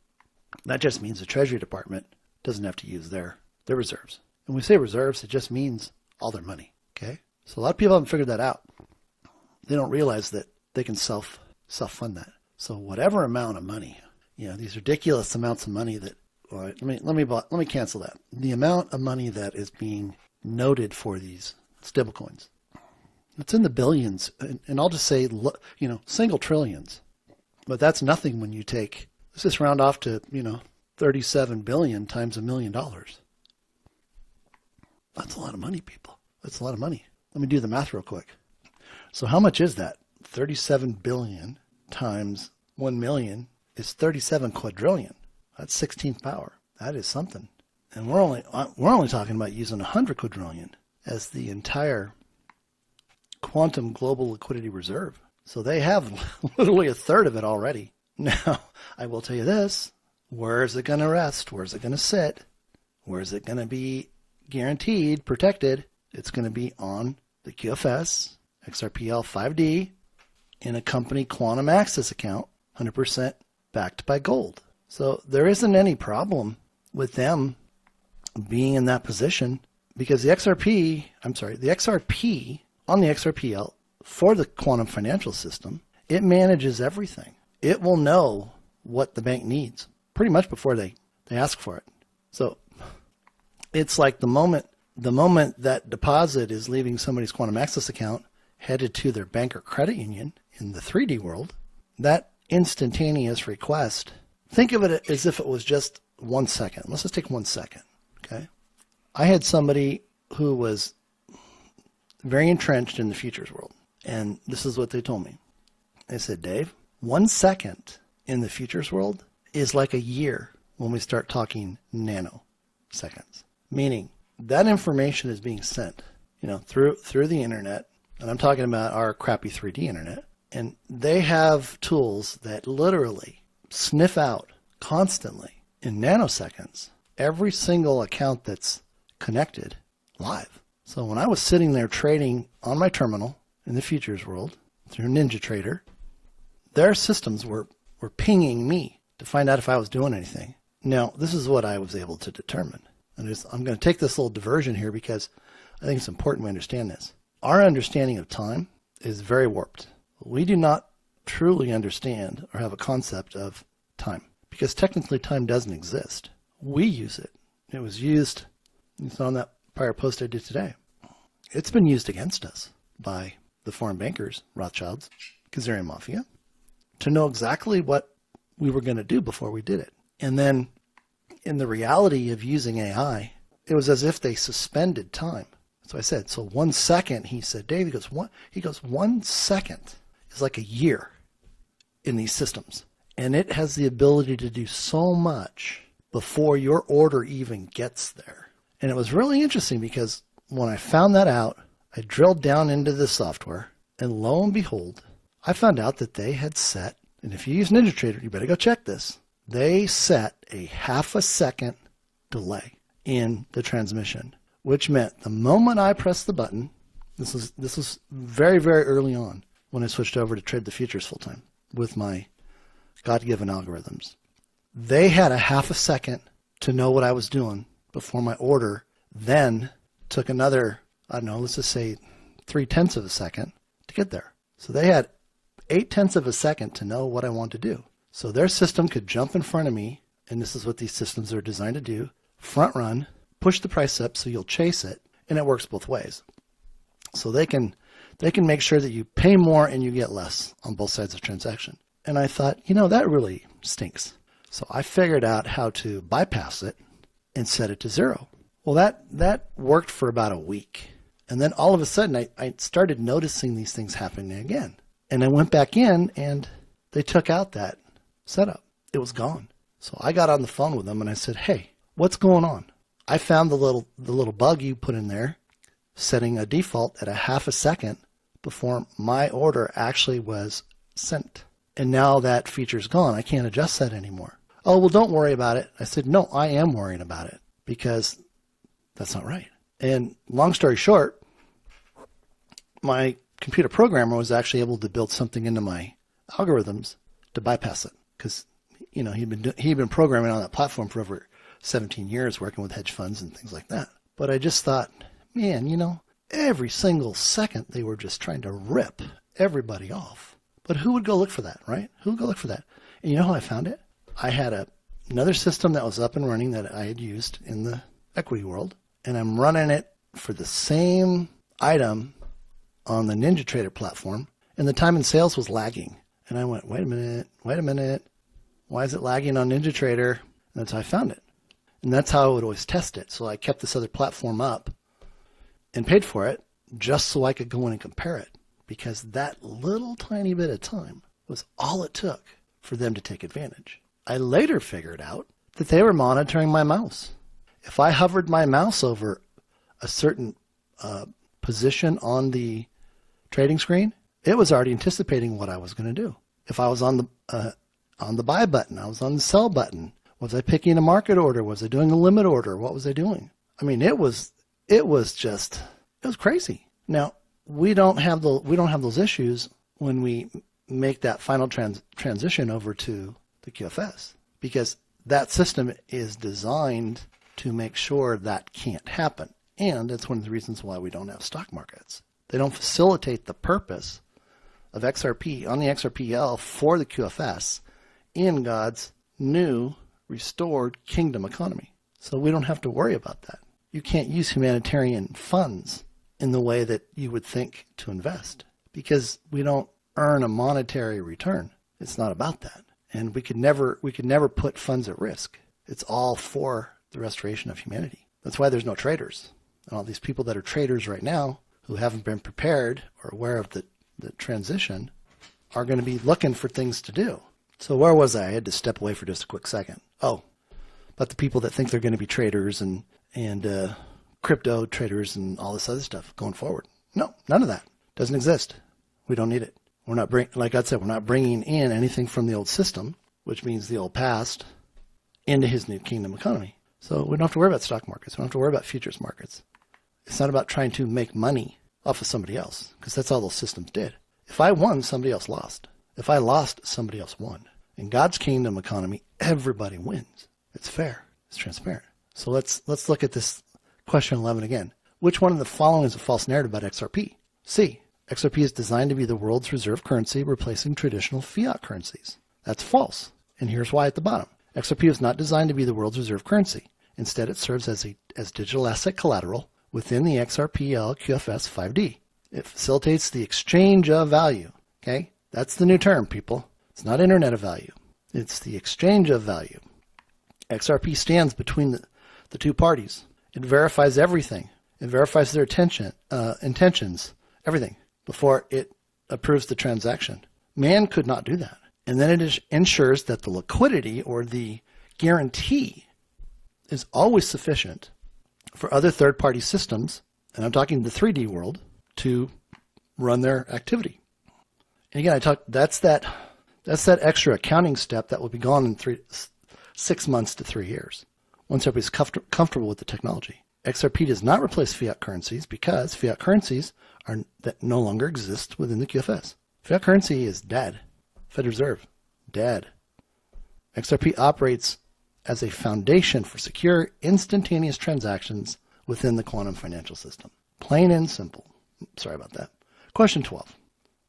that just means the Treasury Department doesn't have to use their reserves. And when we say reserves, it just means all their money. Okay? So a lot of people haven't figured that out. They don't realize that they can self-fund that. So whatever amount of money, these ridiculous amounts of money that, let me cancel that. The amount of money that is being noted for these stablecoins, it's in the billions, and I'll just say, single trillions. But that's nothing when you take, let's just round off to, 37 billion times $1 million. That's a lot of money, people. That's a lot of money. Let me do the math real quick. So how much is that? 37 billion times 1 million is 37 quadrillion. That's 16th power. That is something. And we're only talking about using 100 quadrillion as the entire quantum global liquidity reserve. So they have literally a third of it already. Now, I will tell you this. Where is it going to rest? Where is it going to sit? Where is it going to be guaranteed, protected? It's going to be on the QFS, XRPL 5D, in a company quantum access account, 100% backed by gold. So there isn't any problem with them being in that position, because the XRP on the XRPL for the quantum financial system, it manages everything. It will know what the bank needs pretty much before they ask for it. So it's like the moment that deposit is leaving somebody's quantum access account headed to their bank or credit union in the 3D world, that instantaneous request, think of it as if it was just 1 second. Let's just take 1 second. Okay. I had somebody who was very entrenched in the futures world, and this is what they told me. They said, Dave, 1 second in the futures world is like a year when we start talking nanoseconds, meaning that information is being sent, through the internet, and I'm talking about our crappy 3D internet, and they have tools that literally sniff out constantly in nanoseconds every single account that's connected live. So when I was sitting there trading on my terminal in the futures world through NinjaTrader, their systems were pinging me to find out if I was doing anything. Now, this is what I was able to determine. And I'm going to take this little diversion here because I think it's important we understand this. Our understanding of time is very warped. We do not truly understand or have a concept of time because technically time doesn't exist. We use it. It was used, it's on that prior post I did today. It's been used against us by the foreign bankers, Rothschilds, Khazarian Mafia, to know exactly what we were going to do before we did it. And then in the reality of using AI, it was as if they suspended time. So I said, so 1 second, he said, Dave, he goes, 1 second is like a year in these systems. And it has the ability to do so much before your order even gets there. And it was really interesting because when I found that out, I drilled down into the software, and lo and behold, I found out that they had set, and if you use NinjaTrader, you better go check this. they set a half a second delay in the transmission, which meant the moment I pressed the button, this was very, very early on when I switched over to trade the futures full time with my God-given algorithms. They had a half a second to know what I was doing before my order then took another, I don't know, let's just say 0.3 of a second to get there. So they had 0.8 of a second to know what I wanted to do. So their system could jump in front of me, and this is what these systems are designed to do, front run, push the price up so you'll chase it, and it works both ways. So they can make sure that you pay more and you get less on both sides of the transaction. And I thought, that really stinks. So I figured out how to bypass it and set it to 0. Well, that worked for about a week. And then all of a sudden, I started noticing these things happening again. And I went back in, and they took out that setup. It was gone. So I got on the phone with them, and I said, hey, what's going on? I found the little bug you put in there, setting a default at a half a second before my order actually was sent. And now that feature's gone. I can't adjust that anymore. Oh, well, don't worry about it. I said, no, I am worrying about it because that's not right. And long story short, my computer programmer was actually able to build something into my algorithms to bypass it because, he'd been programming on that platform for over 17 years, working with hedge funds and things like that. But I just thought, man, every single second they were just trying to rip everybody off. But who would go look for that, right? Who would go look for that? And you know how I found it? I had another system that was up and running that I had used in the equity world, and I'm running it for the same item on the NinjaTrader platform, and the time in sales was lagging. And I went, wait a minute. Why is it lagging on NinjaTrader? And that's how I found it. And that's how I would always test it. So I kept this other platform up and paid for it just so I could go in and compare it, because that little tiny bit of time was all it took for them to take advantage. I later figured out that they were monitoring my mouse. If I hovered my mouse over a certain position on the trading screen, it was already anticipating what I was going to do. If I was on the buy button, I was on the sell button. Was I picking a market order? Was I doing a limit order? What was I doing? I mean, it was crazy. Now, we don't have those issues when we make that final transition over to the QFS, because that system is designed to make sure that can't happen. And it's one of the reasons why we don't have stock markets. They don't facilitate the purpose of XRP on the XRPL for the QFS in God's new restored kingdom economy. So we don't have to worry about that. You can't use humanitarian funds in the way that you would think to invest, because we don't earn a monetary return. It's not about that. And we could never put funds at risk. It's all for the restoration of humanity. That's why there's no traders. And all these people that are traders right now who haven't been prepared or aware of the transition are going to be looking for things to do. So where was I? I had to step away for just a quick second. Oh, about the people that think they're going to be traders and crypto traders and all this other stuff going forward. No, none of that. Doesn't exist. We don't need it. We're not like I said, we're not bringing in anything from the old system, which means the old past, into his new kingdom economy. So we don't have to worry about stock markets. We don't have to worry about futures markets. It's not about trying to make money off of somebody else, because that's all those systems did. If I won, somebody else lost. If I lost, somebody else won. In God's kingdom economy, everybody wins. It's fair. It's transparent. So let's look at this question 11 again. Which one of the following is a false narrative about XRP? C. XRP is designed to be the world's reserve currency, replacing traditional fiat currencies. That's false. And here's why at the bottom. XRP is not designed to be the world's reserve currency. Instead, it serves as digital asset collateral within the XRPL QFS 5D. It facilitates the exchange of value. Okay? That's the new term, people. It's not internet of value. It's the exchange of value. XRP stands between the two parties. It verifies everything. It verifies their intentions, everything, before it approves the transaction. Man could not do that. And then it ensures that the liquidity or the guarantee is always sufficient for other third-party systems, and I'm talking the 3D world, to run their activity. And again, that's that extra accounting step that will be gone in 6 months to 3 years. Once everybody's comfortable with the technology. XRP does not replace fiat currencies because fiat currencies that no longer exist within the QFS. Fiat currency is dead. Fed Reserve, dead. XRP operates as a foundation for secure, instantaneous transactions within the quantum financial system. Plain and simple. Sorry about that. Question 12.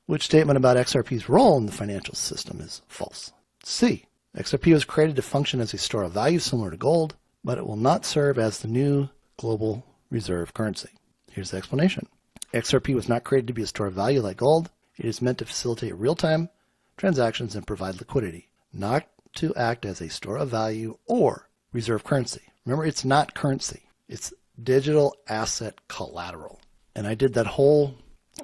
Which statement about XRP's role in the financial system is false? C. XRP was created to function as a store of value similar to gold, but it will not serve as the new global reserve currency. Here's the explanation. XRP was not created to be a store of value like gold. It is meant to facilitate real-time transactions and provide liquidity, not to act as a store of value or reserve currency. Remember, it's not currency. It's digital asset collateral. And I did that whole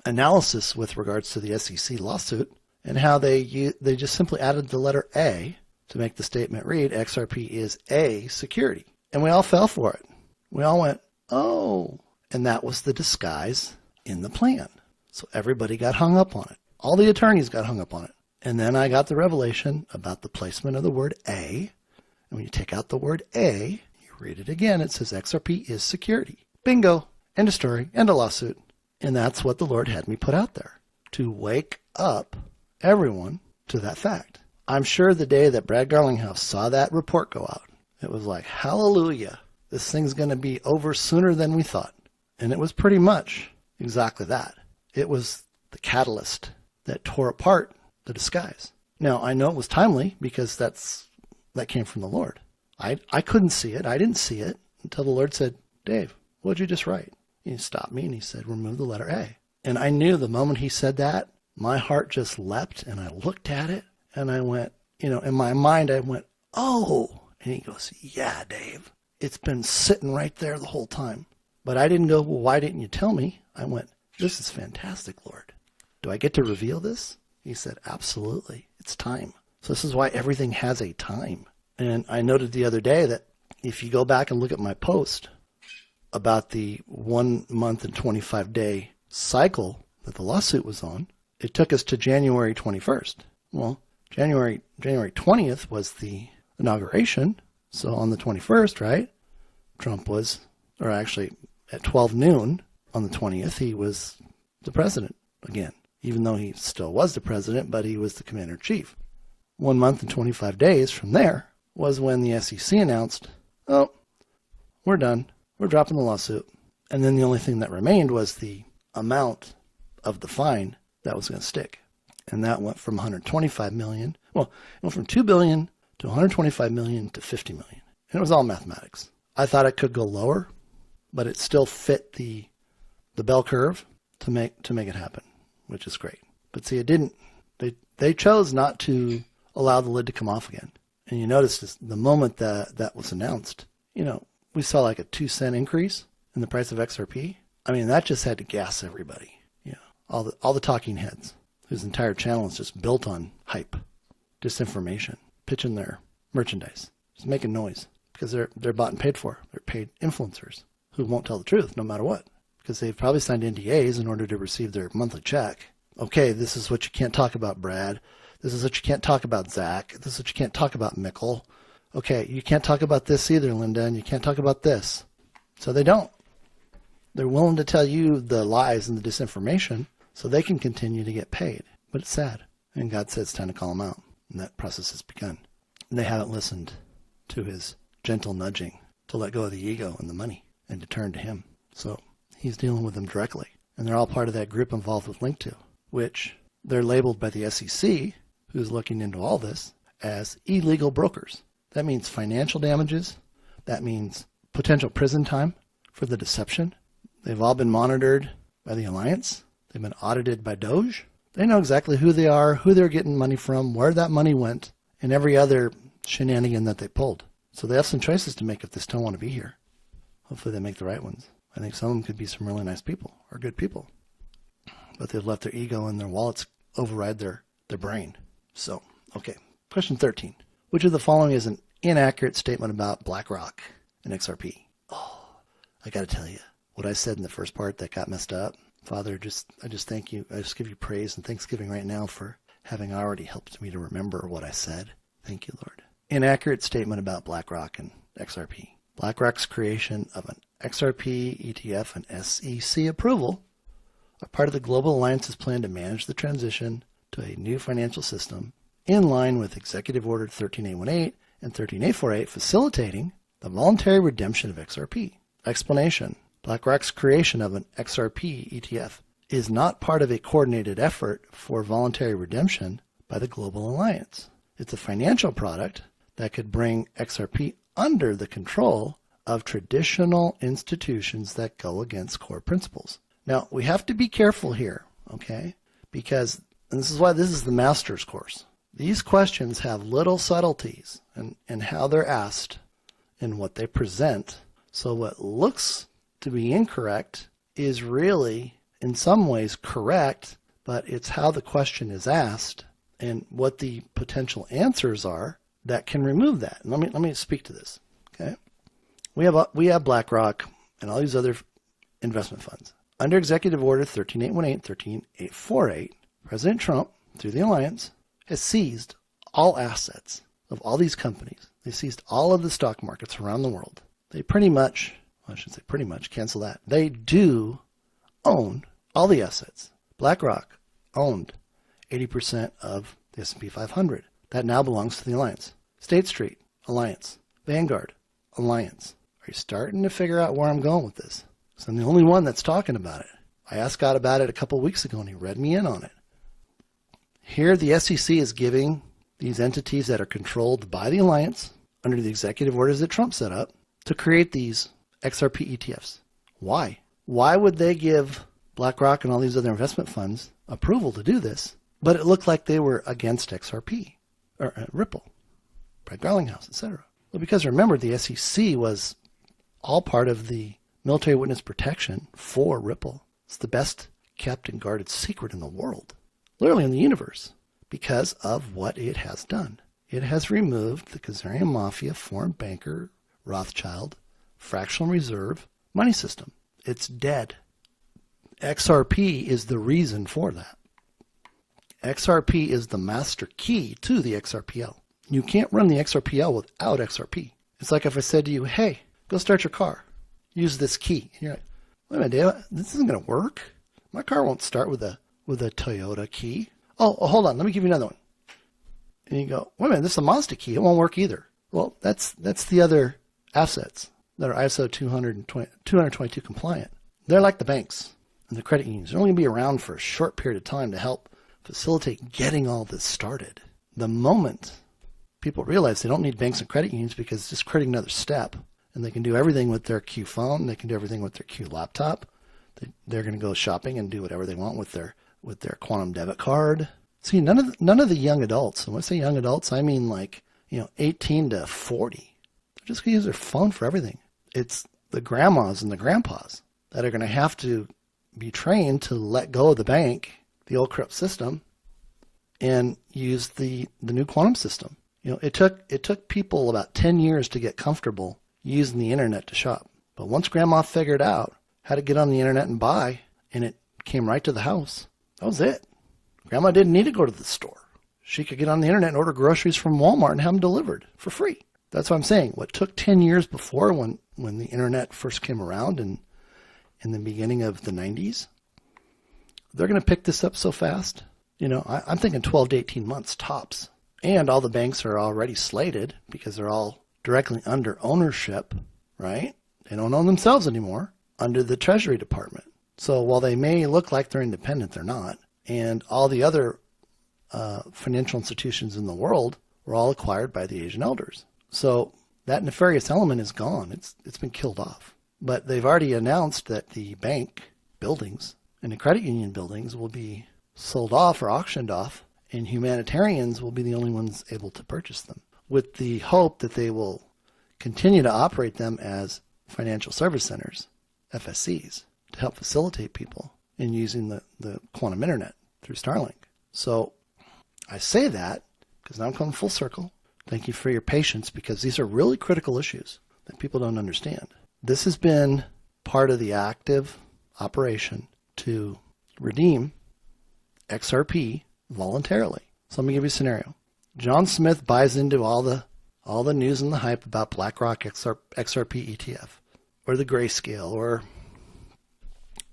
analysis with regards to the SEC lawsuit and how they just simply added the letter A to make the statement read, XRP is a security. And we all fell for it. We all went, oh, and that was the disguise in the plan. So everybody got hung up on it. All the attorneys got hung up on it. And then I got the revelation about the placement of the word A. And when you take out the word A, you read it again, it says XRP is security. Bingo. End of story. End of lawsuit. And that's what the Lord had me put out there, to wake up everyone to that fact. I'm sure the day that Brad Garlinghouse saw that report go out, it was like, hallelujah, this thing's going to be over sooner than we thought. And it was pretty much exactly that. It was the catalyst that tore apart the disguise. Now, I know it was timely because that came from the Lord. I couldn't see it. I didn't see it until the Lord said, Dave, what'd you just write? He stopped me and he said, remove the letter A. And I knew the moment he said that, my heart just leapt and I looked at it and I went, in my mind, I went, oh. And he goes, yeah, Dave, it's been sitting right there the whole time. But I didn't go, well, why didn't you tell me? I went, this is fantastic, Lord. Do I get to reveal this? He said, absolutely. It's time. So this is why everything has a time. And I noted the other day that if you go back and look at my post about the 1 month and 25 day cycle that the lawsuit was on, it took us to January 21st. Well, January 20th was the inauguration. So on the 21st, right, Trump was, or actually at 12 noon on the 20th, he was the president again, even though he still was the president, but he was the commander-in-chief. 1 month and 25 days from there was when the SEC announced, oh, we're done. We're dropping the lawsuit. And then the only thing that remained was the amount of the fine that was going to stick. And that went from $125 million. Well, it went from $2 billion to $125 million to $50 million. And it was all mathematics. I thought it could go lower, but it still fit the bell curve to make it happen, which is great. But see, it didn't. They chose not to allow the lid to come off again. And you notice this, the moment that was announced, we saw like a 2-cent increase in the price of XRP. I mean, that just had to gas everybody. All the talking heads whose entire channel is just built on hype, disinformation, pitching their merchandise, just making noise because they're bought and paid for. They're paid influencers who won't tell the truth no matter what because they've probably signed NDAs in order to receive their monthly check. Okay, this is what you can't talk about, Brad. This is what you can't talk about, Zach. This is what you can't talk about, Mikkel. Okay, you can't talk about this either, Linda, and you can't talk about this. So they don't. They're willing to tell you the lies and the disinformation so they can continue to get paid. But it's sad. And God said it's time to call them out. And that process has begun. And they haven't listened to his gentle nudging to let go of the ego and the money and to turn to him. So he's dealing with them directly. And they're all part of that group involved with Link2, which they're labeled by the SEC, who's looking into all this, as illegal brokers. That means financial damages. That means potential prison time for the deception. They've all been monitored by the Alliance. They've been audited by Doge. They know exactly who they are, who they're getting money from, where that money went, and every other shenanigan that they pulled. So they have some choices to make if they still want to be here. Hopefully they make the right ones. I think some of them could be some really nice people or good people. But they've let their ego and their wallets override their brain. So, okay. Question 13. Which of the following is an inaccurate statement about BlackRock and XRP? Oh, I got to tell you, what I said in the first part that got messed up, Father, I just thank you. I just give you praise and thanksgiving right now for having already helped me to remember what I said. Thank you, Lord. inaccurate statement about BlackRock and XRP. BlackRock's creation of an XRP ETF and SEC approval are part of the Global Alliance's plan to manage the transition to a new financial system in line with Executive Order 13818 and 13848, facilitating the voluntary redemption of XRP. Explanation: BlackRock's creation of an XRP ETF is not part of a coordinated effort for voluntary redemption by the Global Alliance. It's a financial product that could bring XRP under the control of traditional institutions that go against core principles. Now, we have to be careful here, okay? Because, and this is why this is the master's course. These questions have little subtleties in how they're asked and what they present. So what looks to be incorrect is really, in some ways, correct, but it's how the question is asked and what the potential answers are that can remove that. And let me speak to this. Okay, we have BlackRock and all these other investment funds under Executive Order 13818, 13848. President Trump, through the alliance, has seized all assets of all these companies. They seized all of the stock markets around the world. They pretty much, well, I should say pretty much, cancel that. They do own all the assets. BlackRock owned 80% of the S&P 500. That now belongs to the alliance. State Street, alliance. Vanguard, alliance. Are you starting to figure out where I'm going with this? Because I'm the only one that's talking about it. I asked God about it a couple of weeks ago, and he read me in on it. Here, the SEC is giving these entities that are controlled by the alliance under the executive orders that Trump set up to create these XRP ETFs. Why? Why would they give BlackRock and all these other investment funds approval to do this, but it looked like they were against XRP, or Ripple, Brett Garlinghouse, etc.? Well, because remember, the SEC was all part of the military witness protection for Ripple. It's the best kept and guarded secret in the world, literally in the universe, because of what it has done. It has removed the Khazarian Mafia, foreign banker, Rothschild, fractional reserve money system. It's dead. XRP is the reason for that. XRP is the master key to the XRPL. You can't run the XRPL without XRP. It's like if I said to you, hey, go start your car. Use this key. And you're like, wait a minute, Dave, this isn't going to work. My car won't start with a Toyota key. Oh, hold on, let me give you another one. And you go, wait a minute, this is a Mazda key. It won't work either. Well, that's the other assets that are ISO 222 compliant. They're like the banks and the credit unions. They're only going to be around for a short period of time to help facilitate getting all this started. The moment people realize they don't need banks and credit unions because it's just creating another step, and they can do everything with their Q phone, they can do everything with their Q laptop, they're going to go shopping and do whatever they want with their quantum debit card. See, none of the young adults, and when I say young adults, I mean 18 to 40. They're just going to use their phone for everything. It's the grandmas and the grandpas that are going to have to be trained to let go of the bank, the old corrupt system, and use the new quantum system. It took people about 10 years to get comfortable using the internet to shop. But once grandma figured out how to get on the internet and buy, and it came right to the house, that was it. Grandma didn't need to go to the store. She could get on the internet and order groceries from Walmart and have them delivered for free. That's what I'm saying. What took 10 years before, when the internet first came around in the beginning of the 90s, they're going to pick this up so fast. I'm thinking 12 to 18 months tops. And all the banks are already slated because they're all directly under ownership, right? They don't own themselves anymore, under the Treasury Department. So while they may look like they're independent, they're not. And all the other financial institutions in the world were all acquired by the Asian elders. So that nefarious element is gone. It's been killed off. But they've already announced that the bank buildings and the credit union buildings will be sold off or auctioned off, and humanitarians will be the only ones able to purchase them, with the hope that they will continue to operate them as financial service centers, FSCs, to help facilitate people in using the quantum internet through Starlink. So I say that because now I'm coming full circle. Thank you for your patience, because these are really critical issues that people don't understand. This has been part of the active operation to redeem XRP voluntarily. So let me give you a scenario. John Smith buys into all the all the news and the hype about BlackRock XRP ETF or the Grayscale or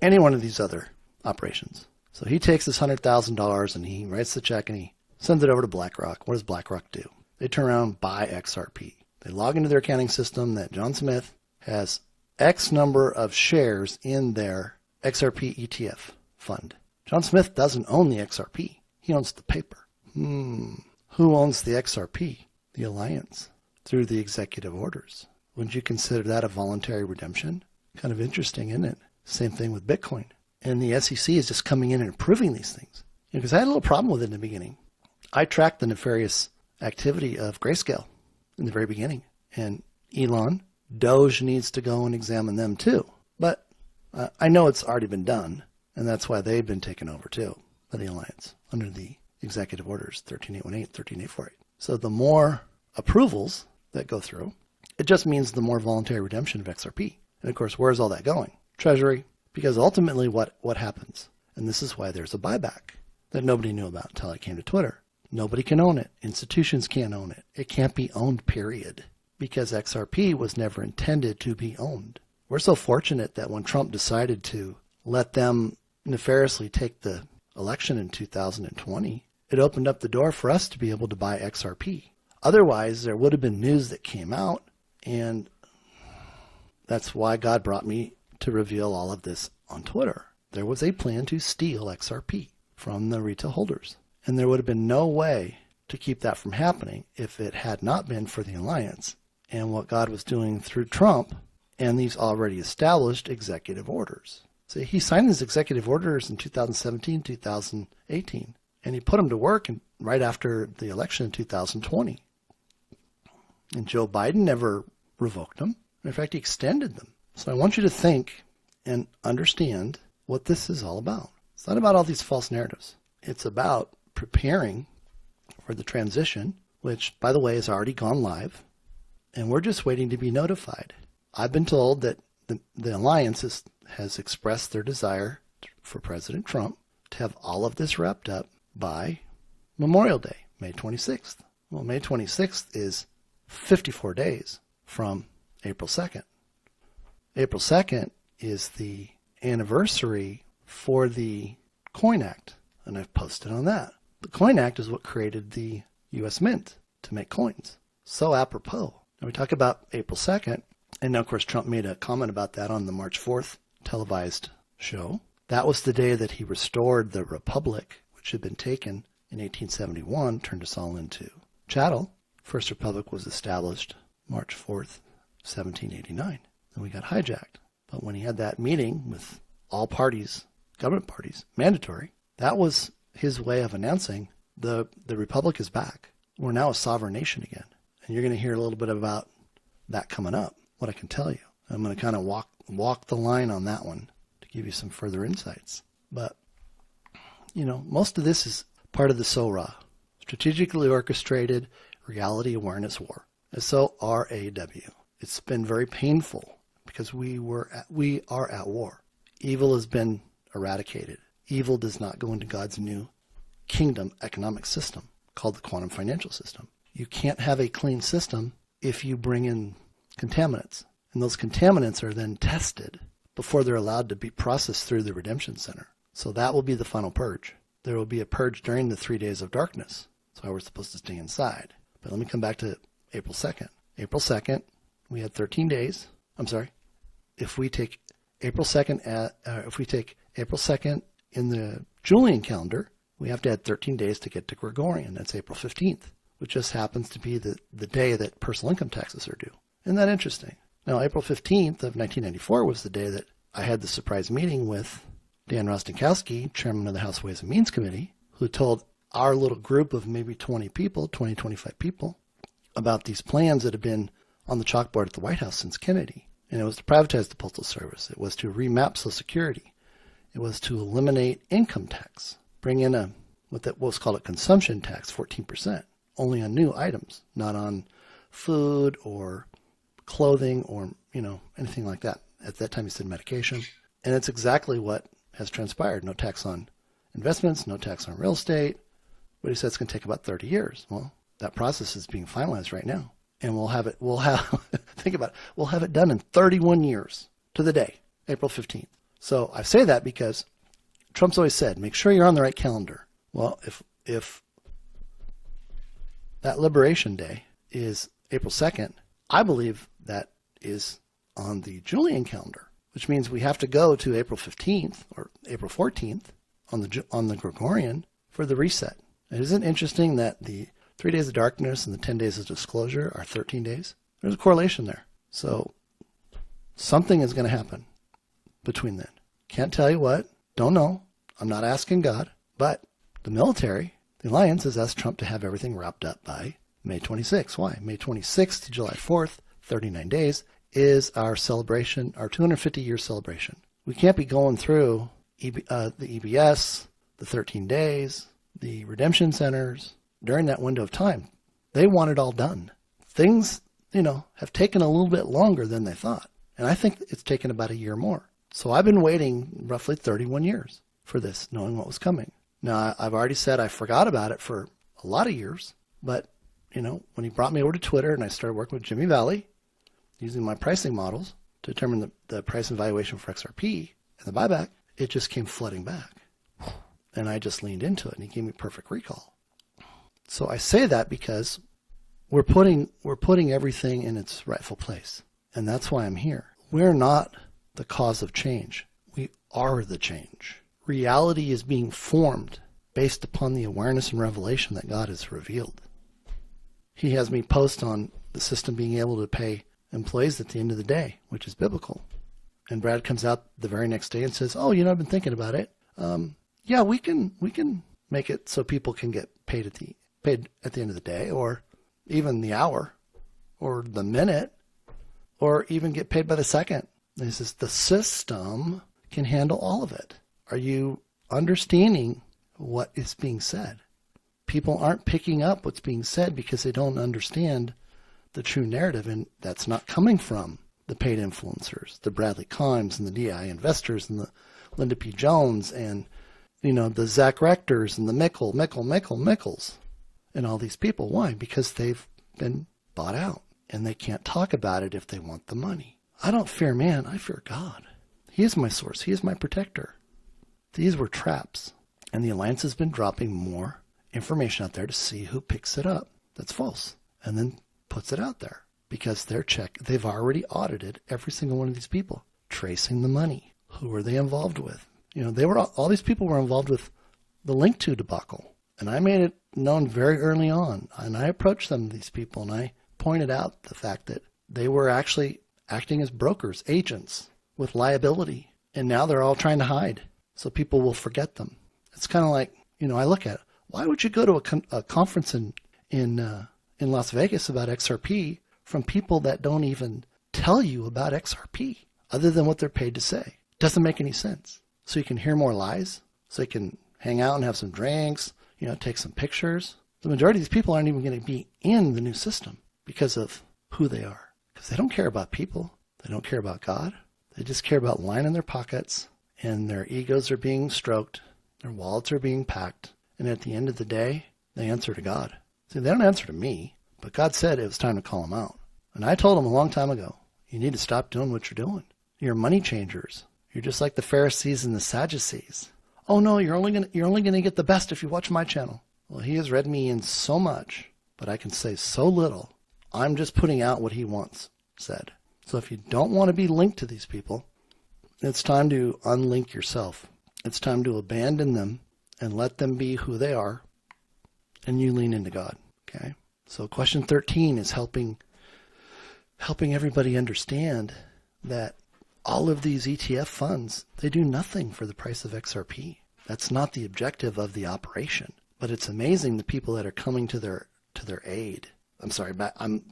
any one of these other operations. So he takes this $100,000 and he writes the check and he sends it over to BlackRock. What does BlackRock do? They turn around and buy XRP. They log into their accounting system that John Smith has X number of shares in their XRP ETF fund. John Smith doesn't own the XRP. He owns the paper. Who owns the XRP? The Alliance, through the executive orders. Wouldn't you consider that a voluntary redemption? Kind of interesting, isn't it? Same thing with Bitcoin. And the SEC is just coming in and approving these things. Because I had a little problem with it in the beginning. I tracked the nefarious activity of Grayscale in the very beginning. And Elon, Doge needs to go and examine them too. But I know it's already been done. And that's why they've been taken over too by the Alliance under the executive orders 13818, 13848. So the more approvals that go through, it just means the more voluntary redemption of XRP. And of course, where's all that going? Treasury. Because ultimately what happens, and this is why there's a buyback that nobody knew about until I came to Twitter. Nobody can own it. Institutions can't own it. It can't be owned, period. Because XRP was never intended to be owned. We're so fortunate that when Trump decided to let them nefariously take the election in 2020, it opened up the door for us to be able to buy XRP. Otherwise, there would have been news that came out, and that's why God brought me to reveal all of this on Twitter. There was a plan to steal XRP from the retail holders, and there would have been no way to keep that from happening if it had not been for the Alliance and what God was doing through Trump and these already established executive orders. See, he signed these executive orders in 2017, 2018, and he put them to work right after the election in 2020. And Joe Biden never revoked them. In fact, he extended them. So I want you to think and understand what this is all about. It's not about all these false narratives. It's about preparing for the transition, which, by the way, has already gone live, and we're just waiting to be notified. I've been told that the Alliance has expressed their desire for President Trump to have all of this wrapped up by Memorial Day, May 26th. Well, May 26th is 54 days from April 2nd. April 2nd is the anniversary for the Coin Act, and I've posted on that. The Coin Act is what created the U.S. Mint to make coins. So apropos. Now we talk about April 2nd, and now, of course, Trump made a comment about that on the March 4th televised show. That was the day that he restored the Republic, which had been taken in 1871, turned us all into chattel. First Republic was established March 4th, 1789. Then we got hijacked. But when he had that meeting with all parties, government parties, mandatory, that was his way of announcing the Republic is back. We're now a sovereign nation again. And you're going to hear a little bit about that coming up, what I can tell you. I'm going to kind of walk the line on that one to give you some further insights. But, most of this is part of the SORAW, Strategically Orchestrated Reality Awareness War, SORAW. It's been very painful because we are at war. Evil has been eradicated. Evil does not go into God's new kingdom economic system called the quantum financial system. You can't have a clean system if you bring in contaminants. And those contaminants are then tested before they're allowed to be processed through the redemption center. So that will be the final purge. There will be a purge during the 3 days of darkness. That's why we're supposed to stay inside. But let me come back to April 2nd. April 2nd, we had 13 days. I'm sorry. If we take April 2nd in the Julian calendar, we have to add 13 days to get to Gregorian. That's April 15th, which just happens to be the day that personal income taxes are due. Isn't that interesting? Now, April 15th of 1994 was the day that I had the surprise meeting with Dan Rostenkowski, chairman of the House Ways and Means Committee, who told our little group of maybe 20 people, 20, 25 people, about these plans that have been on the chalkboard at the White House since Kennedy. And it was to privatize the Postal Service. It was to remap Social Security. It was to eliminate income tax, bring in what was called a consumption tax, 14%, only on new items, not on food or clothing or, anything like that. At that time, he said medication. And it's exactly what has transpired. No tax on investments, no tax on real estate. But he said it's going to take about 30 years. Well, that process is being finalized right now. And think about it, we'll have it done in 31 years to the day, April 15th. So I say that because Trump's always said, make sure you're on the right calendar. Well, if that Liberation Day is April 2nd, I believe that is on the Julian calendar, which means we have to go to April 15th or April 14th on the Gregorian for the reset. Isn't it interesting that the 3 days of darkness and the 10 days of disclosure are 13 days? There's a correlation there. So something is going to happen between then. Can't tell you what. Don't know. I'm not asking God. But the military, the alliance, has asked Trump to have everything wrapped up by May 26th. Why? May 26th to July 4th, 39 days, is our celebration, our 250-year celebration. We can't be going through the EBS, the 13 days, the redemption centers during that window of time. They want it all done. Things, have taken a little bit longer than they thought. And I think it's taken about a year more. So I've been waiting roughly 31 years for this, knowing what was coming. Now, I've already said I forgot about it for a lot of years. But, when he brought me over to Twitter and I started working with Jimmy Valley, using my pricing models to determine the price and valuation for XRP and the buyback, it just came flooding back. And I just leaned into it, and he gave me perfect recall. So I say that because we're putting everything in its rightful place. And that's why I'm here. We're not the cause of change. We are the change. Reality is being formed based upon the awareness and revelation that God has revealed. He has me post on the system being able to pay employees at the end of the day, which is biblical. And Brad comes out the very next day and says, oh, I've been thinking about it. Yeah, we can make it so people can get paid at the end of the day, or even the hour, or the minute, or even get paid by the second. And he says the system can handle all of it. Are you understanding what is being said? People aren't picking up what's being said because they don't understand the true narrative, and that's not coming from the paid influencers, the Bradley Kimes and the DI investors and the Linda P. Jones and the Zach Rectors and the Mickles and all these people. Why? Because they've been bought out and they can't talk about it if they want the money. I don't fear man, I fear God. He is my source. He is my protector. These were traps, and the alliance has been dropping more information out there to see who picks it up that's false and then puts it out there because they've already audited every single one of these people, tracing the money. Who were they involved with? All these people were involved with the Link2 debacle. And I made it known very early on. And I approached these people, and I pointed out the fact that they were actually acting as brokers, agents with liability. And now they're all trying to hide so people will forget them. It's kind of like, I look at it. Why would you go to a conference in Las Vegas about XRP from people that don't even tell you about XRP other than what they're paid to say? Doesn't make any sense. So you can hear more lies, so you can hang out and have some drinks, take some pictures. The majority of these people aren't even going to be in the new system because of who they are. Because they don't care about people. They don't care about God. They just care about lining their pockets, and their egos are being stroked. Their wallets are being packed. And at the end of the day, they answer to God. See, they don't answer to me, but God said it was time to call them out. And I told them a long time ago, you need to stop doing what you're doing. You're money changers. You're just like the Pharisees and the Sadducees. Oh no, you're only gonna get the best if you watch my channel. Well, he has read me in so much, but I can say so little. I'm just putting out what he once said. So if you don't want to be linked to these people, it's time to unlink yourself. It's time to abandon them and let them be who they are, and you lean into God. Okay? So question 13 is helping everybody understand that all of these ETF funds, they do nothing for the price of XRP. That's not the objective of the operation. But it's amazing the people that are coming to their aid. I'm sorry, I'm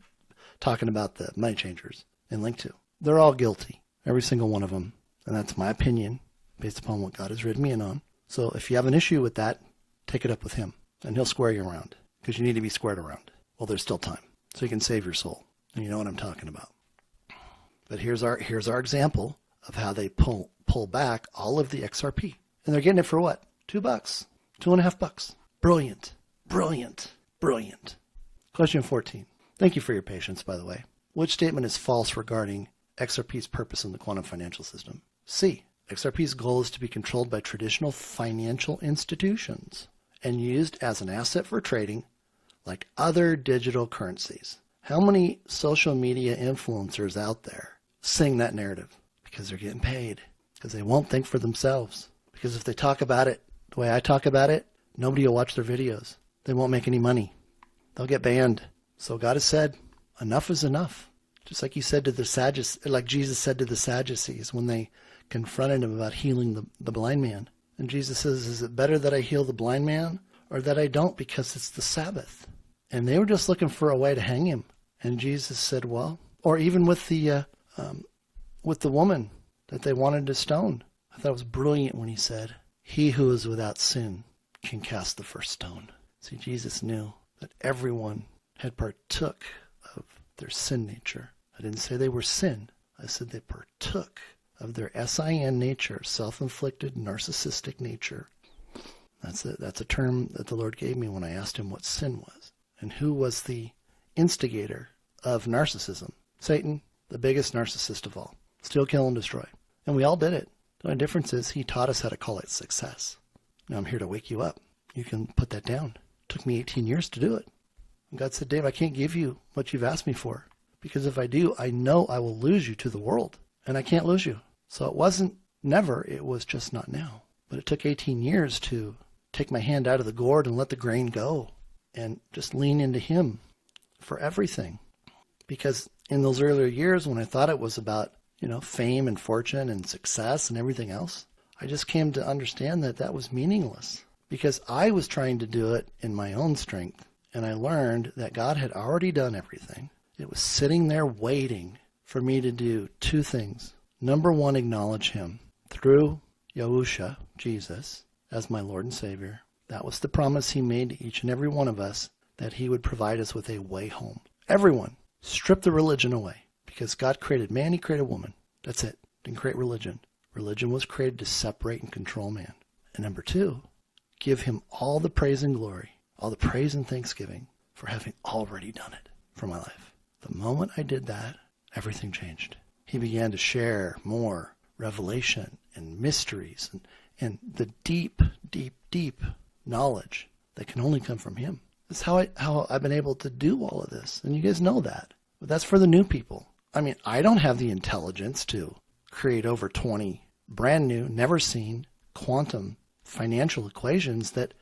talking about the money changers in Link2. They're all guilty, every single one of them. And that's my opinion based upon what God has written me in on. So if you have an issue with that, take it up with him and he'll square you around because you need to be squared around. Well, there's still time. So you can save your soul. And you know what I'm talking about. But here's our example of how they pull back all of the XRP. And they're getting it for what? $2, $2.50. Brilliant, brilliant, brilliant. Question 14. Thank you for your patience, by the way. Which statement is false regarding XRP's purpose in the quantum financial system? C. XRP's goal is to be controlled by traditional financial institutions and used as an asset for trading like other digital currencies. How many social media influencers out there sing that narrative? Because they're getting paid. Because they won't think for themselves. Because if they talk about it the way I talk about it, nobody will watch their videos. They won't make any money. They'll get banned. So God has said, enough is enough. Just like he said to the Sadducees, like Jesus said to the Sadducees when they confronted him about healing the blind man. And Jesus says, is it better that I heal the blind man or that I don't because it's the Sabbath? And they were just looking for a way to hang him. And Jesus said, well, or even with the woman that they wanted to stone. I thought it was brilliant when he said, he who is without sin can cast the first stone. See, Jesus knew that everyone had partook of their sin nature. I didn't say they were sin. I said they partook of their SIN nature, self-inflicted, narcissistic nature. That's a term that the Lord gave me when I asked him what sin was. And who was the instigator of narcissism? Satan, the biggest narcissist of all. Steal, kill, and destroy. And we all did it. The only difference is he taught us how to call it success. Now I'm here to wake you up. You can put that down. It took me 18 years to do it. And God said, Dave, I can't give you what you've asked me for. Because if I do, I know I will lose you to the world. And I can't lose you. So it wasn't never, it was just not now. But it took 18 years to take my hand out of the gourd and let the grain go. And just lean into him for everything. Because in those earlier years when I thought it was about, fame and fortune and success and everything else, I just came to understand that that was meaningless. Because I was trying to do it in my own strength. And I learned that God had already done everything. It was sitting there waiting for me to do two things. Number one, acknowledge him through Yahusha, Jesus, as my Lord and Savior. That was the promise he made to each and every one of us, that he would provide us with a way home. Everyone, strip the religion away. Because God created man, he created woman. That's it. Didn't create religion. Religion was created to separate and control man. And number two, give him all the praise and glory, all the praise and thanksgiving for having already done it for my life. The moment I did that, everything changed. He began to share more revelation and mysteries and the deep, deep, deep knowledge that can only come from him. That's how I've been able to do all of this. And you guys know that. But that's for the new people. I mean, I don't have the intelligence to create over 20 brand new, never seen quantum financial equations that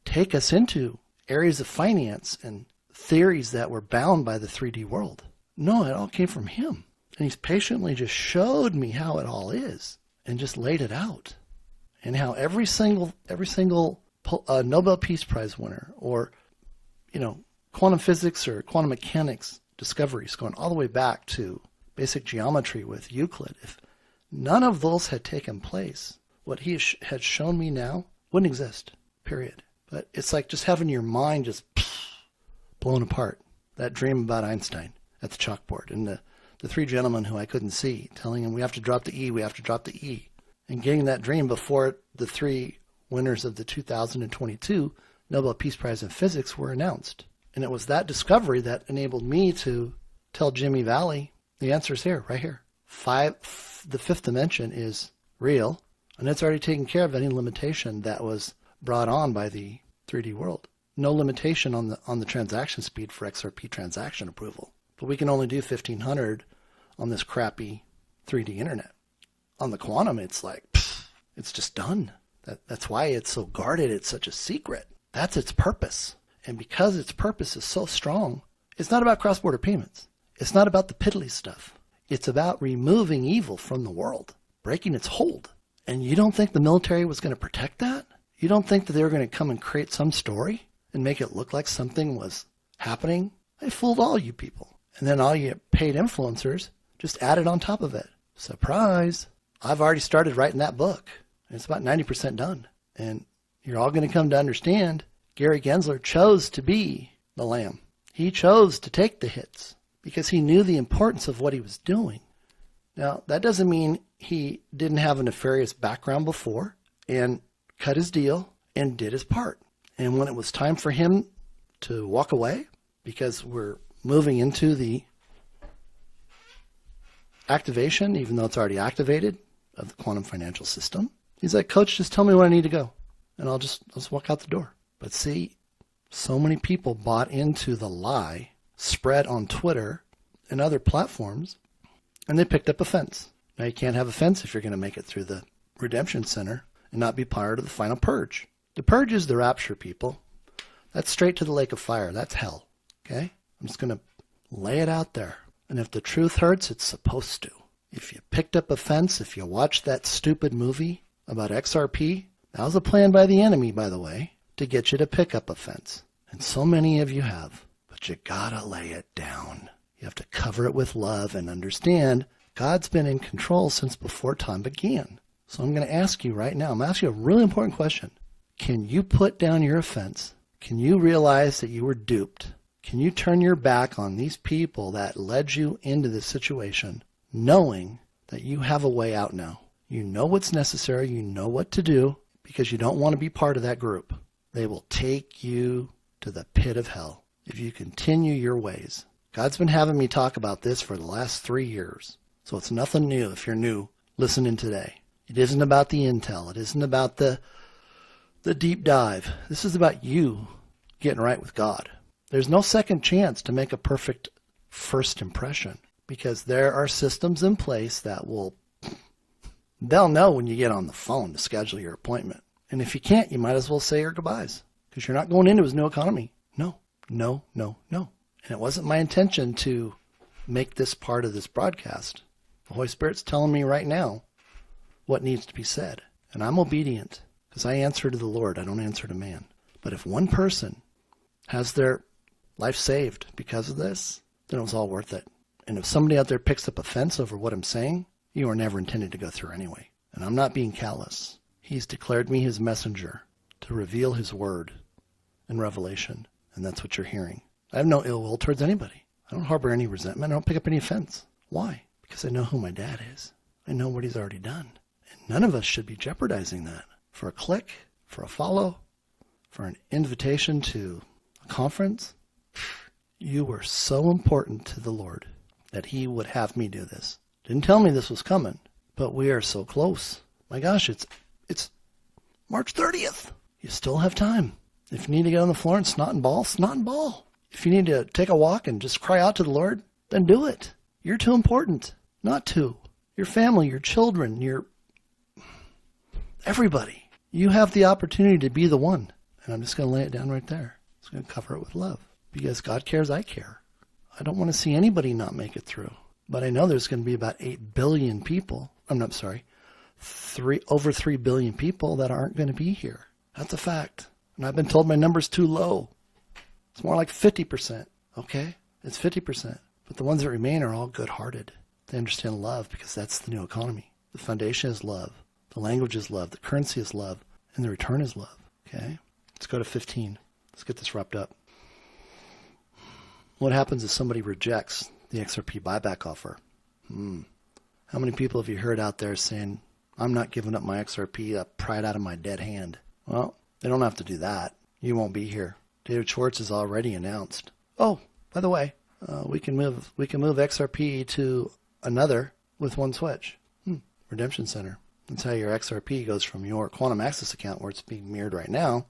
take us into areas of finance and theories that were bound by the 3D world. No, it all came from him. And he's patiently just showed me how it all is and just laid it out. And how every single Nobel Peace Prize winner or, quantum physics or quantum mechanics discoveries going all the way back to basic geometry with Euclid, if none of those had taken place, what he had shown me now wouldn't exist, period. But it's like just having your mind just blown apart. That dream about Einstein at the chalkboard and the three gentlemen who I couldn't see telling him, we have to drop the E, we have to drop the E. And getting that dream before the three winners of the 2022 Nobel Peace Prize in Physics were announced. And it was that discovery that enabled me to tell Jimmy Valley, the answer is here, right here. The fifth dimension is real, and it's already taken care of any limitation that was brought on by the 3D world. No limitation on the transaction speed for XRP transaction approval. But we can only do 1,500 on this crappy 3D internet. On the quantum, it's like, it's just done. That's why it's so guarded. It's such a secret. That's its purpose. And because its purpose is so strong, it's not about cross-border payments. It's not about the piddly stuff. It's about removing evil from the world, breaking its hold. And you don't think the military was going to protect that? You don't think that they were going to come and create some story and make it look like something was happening? They fooled all you people. And then all you paid influencers just added on top of it. Surprise! I've already started writing that book. And it's about 90% done. And you're all going to come to understand Gary Gensler chose to be the lamb. He chose to take the hits because he knew the importance of what he was doing. Now, that doesn't mean he didn't have a nefarious background before and cut his deal and did his part. And when it was time for him to walk away, because we're moving into the activation, even though it's already activated, of the quantum financial system. He's like, Coach, just tell me where I need to go, and I'll just walk out the door. But see, so many people bought into the lie spread on Twitter and other platforms, and they picked up a fence. Now, you can't have a fence if you're going to make it through the redemption center and not be part of the final purge. The purge is the rapture, people. That's straight to the lake of fire. That's hell. Okay? I'm just going to lay it out there. And if the truth hurts, it's supposed to. If you picked up a fence, if you watched that stupid movie about XRP, that was a plan by the enemy, by the way, to get you to pick up a fence. And so many of you have. But you gotta lay it down. You have to cover it with love and understand God's been in control since before time began. So I'm going to ask you right now, I'm going to ask you a really important question. Can you put down your offense? Can you realize that you were duped? Can you turn your back on these people that led you into this situation, knowing that you have a way out now? You know what's necessary. You know what to do because you don't want to be part of that group. They will take you to the pit of hell if you continue your ways. God's been having me talk about this for the last 3 years. So it's nothing new if you're new listening today. It isn't about the intel. It isn't about the deep dive. This is about you getting right with God. There's no second chance to make a perfect first impression because there are systems in place that they'll know when you get on the phone to schedule your appointment. And if you can't, you might as well say your goodbyes because you're not going into his new economy. No, no, no, no. And it wasn't my intention to make this part of this broadcast. The Holy Spirit's telling me right now what needs to be said. And I'm obedient because I answer to the Lord. I don't answer to man. But if one person has their life saved because of this, then it was all worth it. And if somebody out there picks up offense over what I'm saying, you were never intended to go through anyway. And I'm not being callous. He's declared me his messenger to reveal his word in Revelation. And that's what you're hearing. I have no ill will towards anybody. I don't harbor any resentment. I don't pick up any offense. Why? Because I know who my dad is. I know what he's already done. And none of us should be jeopardizing that for a click, for a follow, for an invitation to a conference. You were so important to the Lord that he would have me do this. Didn't tell me this was coming, but we are so close. My gosh, it's March 30th. You still have time. If you need to get on the floor and snot and ball. If you need to take a walk and just cry out to the Lord, then do it. You're too important not to. Your family, your children, your everybody. You have the opportunity to be the one. And I'm just going to lay it down right there. I'm just going to cover it with love. Because God cares, I care. I don't want to see anybody not make it through. But I know there's going to be about 8 billion people. Over 3 billion people that aren't going to be here. That's a fact. And I've been told my number's too low. It's more like 50%. Okay? It's 50%. But the ones that remain are all good-hearted. They understand love because that's the new economy. The foundation is love. The language is love. The currency is love. And the return is love. Okay? Let's go to 15. Let's get this wrapped up. What happens if somebody rejects the XRP buyback offer? How many people have you heard out there saying, I'm not giving up my XRP, I pry it out of my dead hand? Well, they don't have to do that. You won't be here. David Schwartz has already announced. Oh, by the way, we can move XRP to another with one switch. Redemption Center. That's how your XRP goes from your Quantum Access account, where it's being mirrored right now,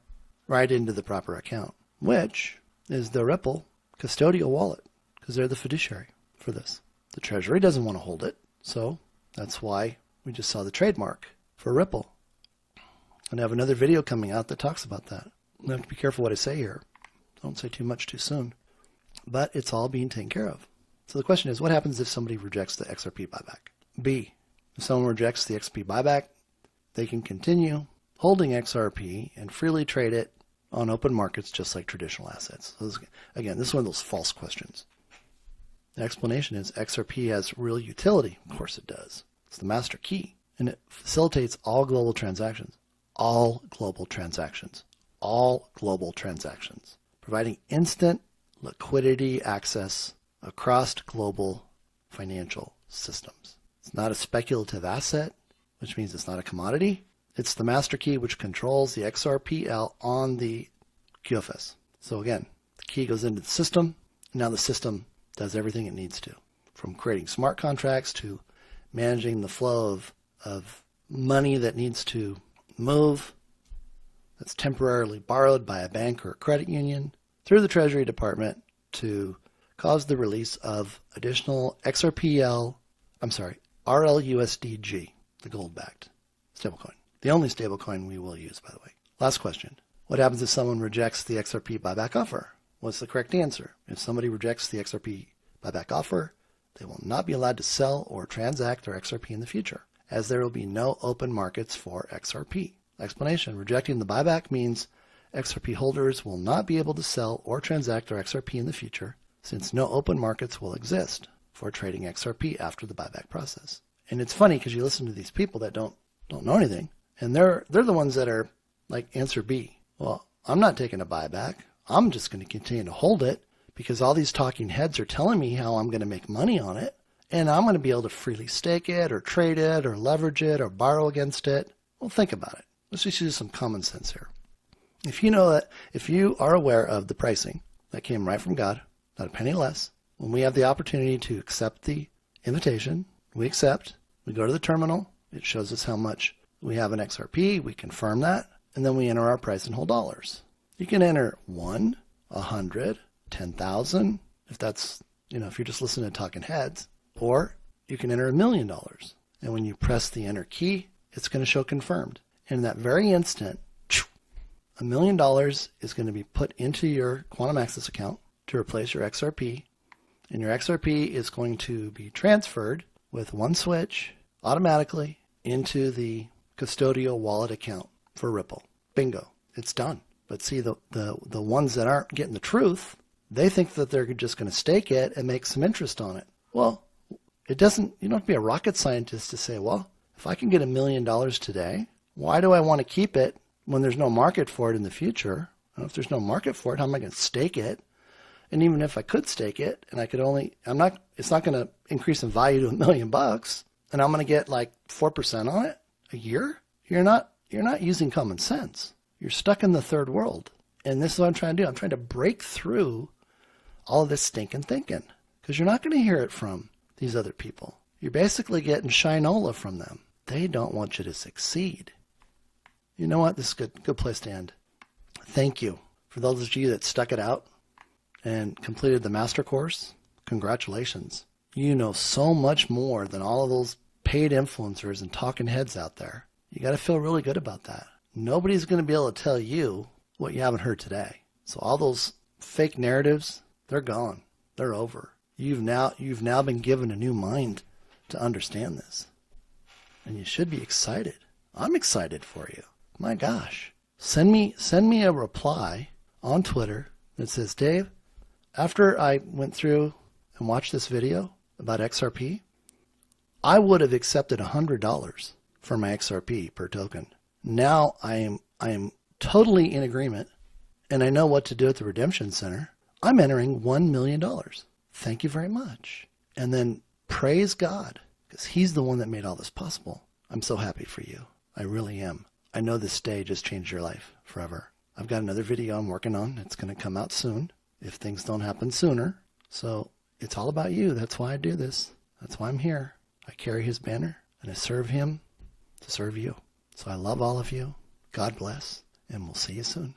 right into the proper account, which is the Ripple custodial wallet, because they're the fiduciary for this. The Treasury doesn't want to hold it, so that's why we just saw the trademark for Ripple. And I have another video coming out that talks about that. I have to be careful what I say here. Don't say too much too soon. But it's all being taken care of. So the question is, what happens if somebody rejects the XRP buyback? B, if someone rejects the XRP buyback, they can continue holding XRP and freely trade it on open markets just like traditional assets. So again, this is one of those false questions. The explanation is XRP has real utility. Of course it does. It's the master key, and it facilitates all global transactions. All global transactions. All global transactions. Providing instant liquidity access across global financial systems. It's not a speculative asset, which means it's not a commodity. It's the master key which controls the XRPL on the QFS. So again, the key goes into the system. Now the system does everything it needs to, from creating smart contracts to managing the flow of money that needs to move, that's temporarily borrowed by a bank or a credit union, through the Treasury Department to cause the release of additional RLUSDG, the gold-backed stablecoin. The only stablecoin we will use, by the way. Last question. What happens if someone rejects the XRP buyback offer? What's the correct answer? If somebody rejects the XRP buyback offer, they will not be allowed to sell or transact their XRP in the future, as there will be no open markets for XRP. Explanation. Rejecting the buyback means XRP holders will not be able to sell or transact their XRP in the future, since no open markets will exist for trading XRP after the buyback process. And it's funny because you listen to these people that don't know anything, and they're the ones that are like answer B. Well, I'm not taking a buyback. I'm just going to continue to hold it because all these talking heads are telling me how I'm going to make money on it, and I'm going to be able to freely stake it or trade it or leverage it or borrow against it. Well, think about it. Let's just use some common sense here. If you are aware of the pricing that came right from God, not a penny less, when we have the opportunity to accept the invitation, we accept, we go to the terminal, it shows us how much we have in XRP, we confirm that, and then we enter our price in whole dollars. You can enter 1, 100, 10,000, if that's, if you're just listening to talking heads, or you can enter $1 million. And when you press the enter key, it's going to show confirmed. And in that very instant, $1 million is going to be put into your Quantum Access account to replace your XRP. And your XRP is going to be transferred with one switch automatically into the custodial wallet account for Ripple. Bingo. It's done. But see, the ones that aren't getting the truth, they think that they're just going to stake it and make some interest on it. Well, you don't have to be a rocket scientist to say, well, if I can get $1 million today, why do I want to keep it when there's no market for it in the future? If there's no market for it, how am I going to stake it? And even if I could stake it and it's not going to increase in value to $1 million and I'm going to get like 4% on it a year, you're not using common sense. You're stuck in the third world. And this is what I'm trying to do. I'm trying to break through all of this stinking thinking, because you're not going to hear it from these other people. You're basically getting shinola from them. They don't want you to succeed. You know what? This is a good place to end. Thank you. For those of you that stuck it out and completed the master course, congratulations. You know so much more than all of those paid influencers and talking heads out there. You got to feel really good about that. Nobody's going to be able to tell you what you haven't heard today. So all those fake narratives, they're gone. They're over. You've now been given a new mind to understand this. And you should be excited. I'm excited for you. My gosh. Send me a reply on Twitter that says, Dave, after I went through and watched this video about XRP, I would have accepted $100 for my XRP per token. Now I am totally in agreement, and I know what to do at the Redemption Center. I'm entering $1 million. Thank you very much. And then praise God, because he's the one that made all this possible. I'm so happy for you. I really am. I know this day just changed your life forever. I've got another video I'm working on. It's going to come out soon, if things don't happen sooner. So it's all about you. That's why I do this. That's why I'm here. I carry his banner, and I serve him to serve you. So I love all of you. God bless, and we'll see you soon.